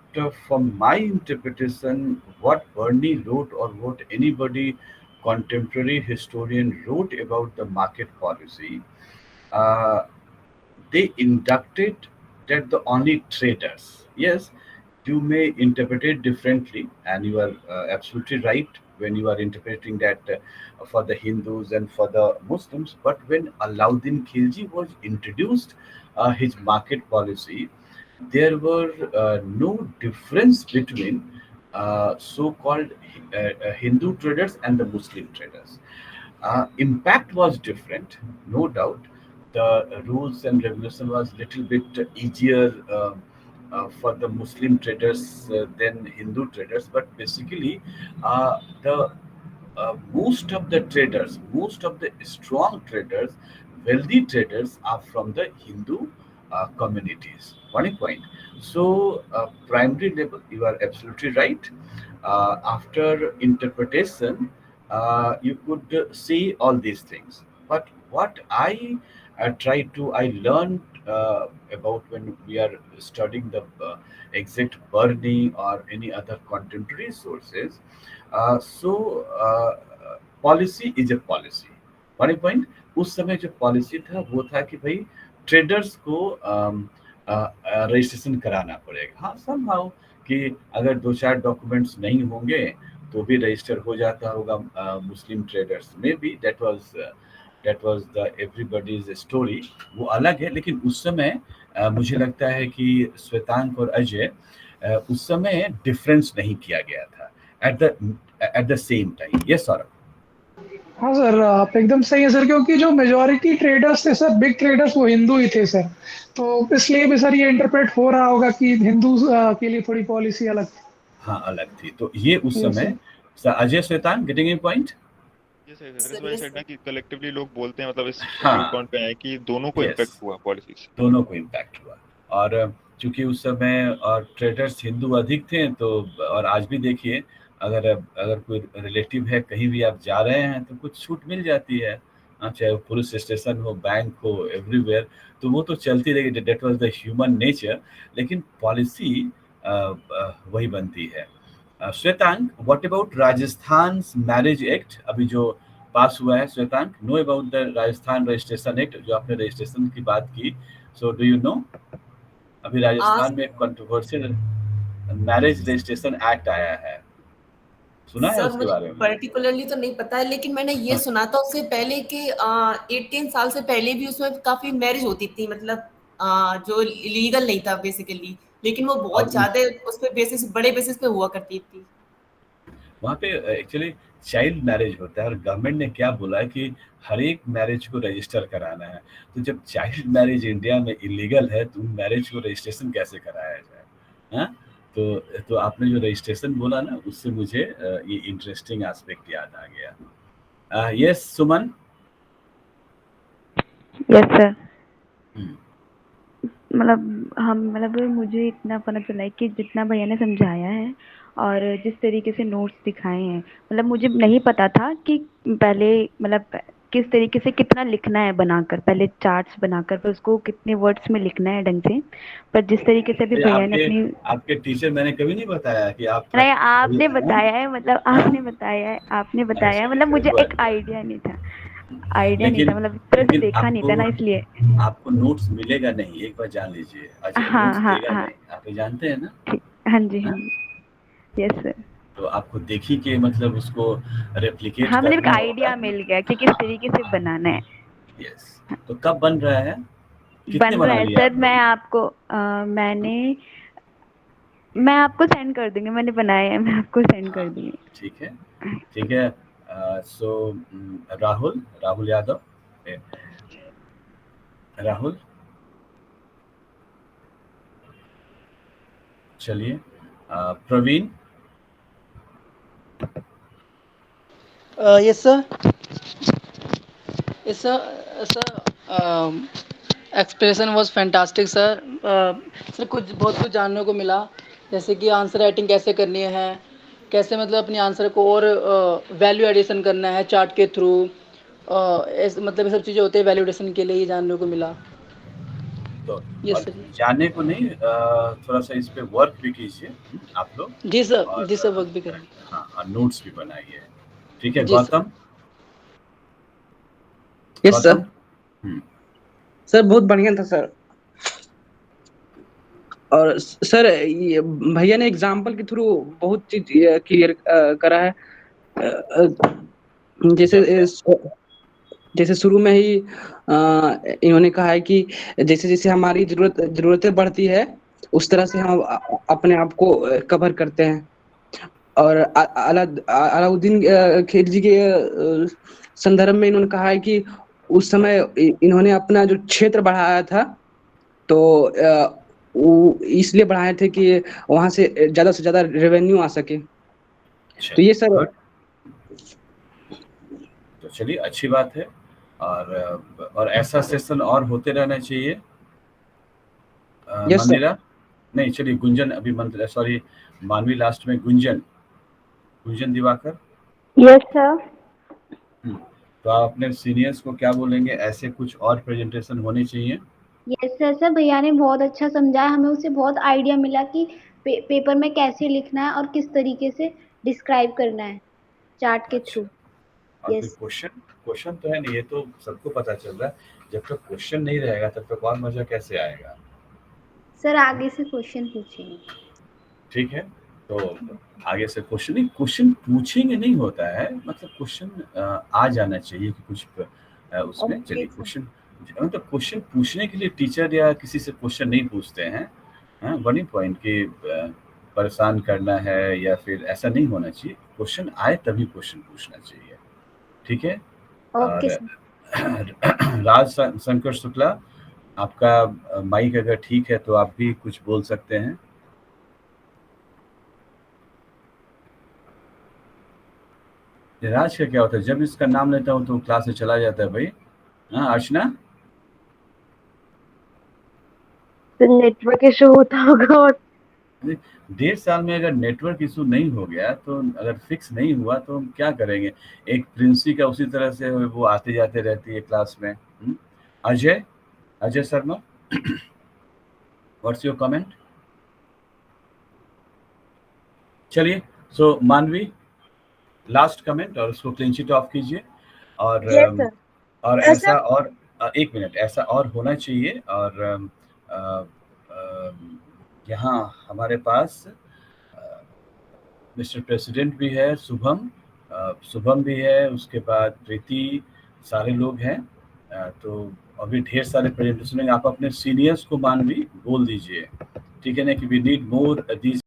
[SPEAKER 2] from my interpretation, what Bernie wrote or what anybody contemporary historian wrote about the market policy, uh, they inducted that the only traders. Yes, you may interpret it differently, and you are absolutely right when you are interpreting that for the Hindus and for the Muslims. But when Allauddin Khilji was introduced his market policy, there were no difference between so-called Hindu traders and the Muslim traders. Impact was different, no doubt. The rules and regulation was little bit easier for the Muslim traders than Hindu traders, but basically, the most of the traders, most of the strong traders, wealthy traders are from the Hindu communities. One point. So, primary level, you are absolutely right. After interpretation, you could see all these things. But what I learned about when we are studying the exact Burning or any other contemporary sources. Policy is a policy. One point, उस समय जो पॉलिसी था वो था कि भाई ट्रेडर्स को रजिस्ट्रेशन कराना पड़ेगा। हाँ, समहाउ कि अगर दो चार डॉक्यूमेंट्स नहीं होंगे तो भी रजिस्टर हो जाता होगा मुस्लिम ट्रेडर्स में भी। That was the everybody's story, वो अलग है। लेकिन उस समय मुझे लगता है कि श्वेतांक और अजय, उस समय डिफरेंस नहीं किया गया था at the same time. Yes Saurabh.
[SPEAKER 10] हाँ सर, आप एकदम सही है सर, क्योंकि जो मेजोरिटी ट्रेडर्स थे सर, बिग ट्रेडर्स, वो हिंदू ही थे सर। तो इसलिए भी सर ये इंटरप्रेट हो रहा होगा कि हिंदू के लिए थोड़ी पॉलिसी अलग थी।
[SPEAKER 2] हाँ, अलग थी। तो ये उस
[SPEAKER 10] Yes,
[SPEAKER 2] समय Ajay, Shwetank, getting a point?
[SPEAKER 1] ये सही, that is why I said ना कि कलेक्टिवली लोग बोलते हैं, मतलब इस व्यू
[SPEAKER 2] हाँ,
[SPEAKER 1] पॉइंट पे आए कि दोनों को
[SPEAKER 2] यस,
[SPEAKER 1] इम्पैक्ट हुआ पॉलिसीज।
[SPEAKER 2] दोनों को इम्पैक्ट हुआ। और चूंकि उस समय और ट्रेडर्स हिंदू अधिक थे, तो और आज भी देखिए, अगर अगर कोई रिलेटिव है, कहीं भी आप जा रहे हैं तो कुछ छूट मिल जाती है। चाहे वो पुलिस स्टेशन हो, बैंक हो, एवरीवेयर, तो वो तो चलती रहेगी। That was the human nature. लेकिन पॉलिसी वही बनती है। Shwetank, what about Rajasthan marriage act अभी जो पास हुआ है? Shwetank, know about the Rajasthan registration act, जो आपने रजिस्ट्रेशन की बात की। सो डू यू नो, अभी राजस्थान में एक कंट्रोवर्शियल मैरिज रजिस्ट्रेशन एक्ट आया है। सुना है
[SPEAKER 9] सर
[SPEAKER 2] उसके
[SPEAKER 9] मुझे
[SPEAKER 2] बारे में?
[SPEAKER 9] पर्टिकुलरली तो नहीं पता है, लेकिन मैंने ये सुना था उससे पहले कि 18 साल से पहले भी उसमें काफी मैरिज होती थी, मतलब जो लीगल नहीं था बेसिकली, लेकिन वो बहुत
[SPEAKER 2] और
[SPEAKER 9] ज्यादा उस पे बेसिस, बड़े बेसिस पे हुआ करती थी।
[SPEAKER 2] वहाँ पे एक्चुअली चाइल्ड मैरिज होता है और गवर्नमेंट ने क्या बोला है कि हर एक मैरिज को रजिस्टर कराना है। तो जब चाइल्ड मैरिज इंडिया में इलीगल है तो मैरिज को रजिस्ट्रेशन कैसे कराया जाए? हाँ, तो आपने जो रजिस्ट्रेशन बोला ना, उससे मुझे ये इंटरेस्टिंग एस्पेक्ट याद आ गया। Yes Suman.
[SPEAKER 11] Yes sir.
[SPEAKER 2] Hmm,
[SPEAKER 11] मतलब मुझे इतना पता चला है कि जितना भैया ने समझाया है और जिस तरीके से नोट्स दिखाए हैं, मतलब मुझे नहीं पता था कि पहले मतलब किस तरीके से कितना लिखना है बनाकर, पहले चार्ट्स बनाकर फिर उसको कितने वर्ड्स में लिखना है ढंग से। पर जिस तरीके से अभी
[SPEAKER 2] ये
[SPEAKER 11] भैया ने
[SPEAKER 2] आपके
[SPEAKER 11] अपनी,
[SPEAKER 2] आपके टीचर मैंने कभी नहीं बताया कि आप
[SPEAKER 11] नहीं
[SPEAKER 2] अभी
[SPEAKER 11] आपने
[SPEAKER 2] हाँ?
[SPEAKER 11] बताया है, मतलब आपने बताया है,
[SPEAKER 2] अच्छा
[SPEAKER 11] मतलब मुझे एक
[SPEAKER 2] गुड।
[SPEAKER 11] आइडिया नहीं था, आइडिया नहीं था,
[SPEAKER 2] लेकिन
[SPEAKER 11] मतलब इस तरह से
[SPEAKER 2] लेकिन
[SPEAKER 11] देखा नहीं था
[SPEAKER 2] आपको
[SPEAKER 11] ना, इसलिए।
[SPEAKER 2] आपको नोट्स मिलेगा नहीं, एक बार जान लीजिए। अच्छा,
[SPEAKER 11] हाँ
[SPEAKER 2] नोट्स
[SPEAKER 11] हाँ
[SPEAKER 2] देगा
[SPEAKER 11] हाँ।
[SPEAKER 2] नहीं, आप ये जानते हैं ना?
[SPEAKER 11] ठीक। हाँ जी हाँ
[SPEAKER 2] हाँ?
[SPEAKER 11] जी। Yes sir.
[SPEAKER 2] तो आपको देखी के मतलब उसको रेप्लिकेट
[SPEAKER 11] हाँ मतलब एक
[SPEAKER 2] करना होगा।
[SPEAKER 11] आइडिया मिल गया कि किस तरीके से बनाना है।
[SPEAKER 2] यस। तो कब बन रहा है? कितने
[SPEAKER 11] बन रहा
[SPEAKER 2] बना
[SPEAKER 11] है
[SPEAKER 2] लिया
[SPEAKER 11] सर,
[SPEAKER 2] आप लोग?
[SPEAKER 11] मैं आपको सेंड कर दूंगी, मैंने बनाया है, मैं आपको सेंड कर
[SPEAKER 2] हाँ,
[SPEAKER 11] दूंगी।
[SPEAKER 2] ठीक है, ठीक है। सो राहुल राहुल यादव, ए, राहुल, चलिए। Praveen.
[SPEAKER 7] Yes, sir. Yes, sir. Sir, expression was fantastic sir. Sir कुछ बहुत कुछ जानने को मिला, जैसे कि आंसर राइटिंग कैसे करनी है, कैसे मतलब अपने आंसर को और वैल्यू एडिशन करना है चार्ट के थ्रू, मतलब ये सब चीज़ें होती है वैल्यू एडिशन के लिए, ये जानने को मिला।
[SPEAKER 2] तो
[SPEAKER 7] यस
[SPEAKER 2] और
[SPEAKER 7] सर।
[SPEAKER 2] जाने को नहीं, थोड़ा सा इस पे वर्क भी कीजिए आप लोग।
[SPEAKER 7] जी सर,
[SPEAKER 2] और
[SPEAKER 7] जी सर, वर्क भी करेंगे।
[SPEAKER 2] हाँ, और नोट्स भी बनाइए। ठीक है
[SPEAKER 7] जी sir.
[SPEAKER 2] Gautam.
[SPEAKER 7] Yes sir.
[SPEAKER 2] Gautam. Hmm,
[SPEAKER 7] sir बहुत बढ़िया था सर। और सर ये भैया ने एग्जाम्पल के थ्रू बहुत चीज क्लियर करा है। अ, अ, जैसे
[SPEAKER 2] जैसे
[SPEAKER 7] जैसे शुरू में ही इन्होंने कहा है कि जैसे जैसे हमारी जरूरतें बढ़ती है, उस तरह से हम अपने आप को कवर करते हैं। और अलाउद्दीन खिलजी के संदर्भ में इन्होंने कहा है कि उस समय इन्होंने अपना जो क्षेत्र बढ़ाया था, तो वो इसलिए बढ़ाए थे कि वहां से ज्यादा रेवेन्यू आ सके। तो ये
[SPEAKER 2] चलिए
[SPEAKER 7] सर।
[SPEAKER 2] गुड। तो चलिए अच्छी बात है। और ऐसा सेशन और होते रहना चाहिए।
[SPEAKER 7] Yes sir.
[SPEAKER 2] मंदिरा। नहीं, चलिए गुंजन अभी मंदिरा, सॉरी, मानवी लास्ट में, गुंजन, गुंजन दिवाकर।
[SPEAKER 4] Yes sir.
[SPEAKER 2] तो आप अपने सीनियर्स को क्या बोलेंगे, ऐसे कुछ और प्रेजेंटेशन होने चाहिए?
[SPEAKER 12] Yes sir. सर भैया ने बहुत अच्छा समझाया, हमें उससे बहुत आइडिया मिला कि पेपर में कैसे लिखना है और किस तरीके से डिस्क्राइब करना है चार्ट के
[SPEAKER 2] अच्छा।
[SPEAKER 12] थ्रू।
[SPEAKER 2] और फिर
[SPEAKER 12] यस
[SPEAKER 2] क्वेश्चन, क्वेश्चन तो है नहीं, ये तो सबको पता चल रहा है। जब तक क्वेश्चन नहीं रहेगा तब तक और मजा कैसे आएगा?
[SPEAKER 12] सर, आगे से क्वेश्चन पूछेंगे।
[SPEAKER 2] ठीक है। तो आगे से क्वेश्चन नहीं, क्वेश्चन पूछेंगे नहीं होता है, मतलब क्वेश्चन आ जाना चाहिए कि कुछ उसमें।
[SPEAKER 12] ओके
[SPEAKER 2] चलिए
[SPEAKER 12] सर।
[SPEAKER 2] क्वेश्चन, मतलब क्वेश्चन पूछने के लिए टीचर या किसी से क्वेश्चन नहीं पूछते हैं। हाँ, वन पॉइंट कि परेशान करना है या फिर ऐसा नहीं होना चाहिए। क्वेश्चन आए तभी क्वेश्चन पूछना चाहिए। ठीक है।
[SPEAKER 12] ओके
[SPEAKER 2] और
[SPEAKER 12] सर।
[SPEAKER 2] राज शंकर शुक्ला, आपका माइक अगर ठीक है तो आप भी कुछ बोल सकते हैं। राज का क्या होता है, जब इसका नाम लेता हूँ तो क्लास से चला जाता है भाई। हाँ अर्चना।
[SPEAKER 4] तो नेटवर्क इशू होता होगा और
[SPEAKER 2] 1.5 साल में अगर नेटवर्क इशू नहीं हो गया, तो अगर फिक्स नहीं हुआ तो हम क्या करेंगे? एक प्रिंसी का उसी तरह से वो आते जाते रहती है क्लास में। Ajay, Ajay Sharma, what's your comment? चलिए, सो मानवी लास्ट कमेंट और उसको क्लीन शीट ऑफ कीजिए। और
[SPEAKER 4] यस सर।
[SPEAKER 2] और
[SPEAKER 4] ऐसा
[SPEAKER 2] ऐसा और एक मिनट, ऐसा और होना चाहिए। और यहाँ हमारे पास मिस्टर प्रेसिडेंट भी है, शुभम भी है, उसके बाद प्रीति, सारे लोग हैं। तो अभी ढेर सारे प्रेजेंटेशन, आप अपने सीनियर्स को मान भी बोल दीजिए, ठीक है ना, कि वी नीड मोर दीज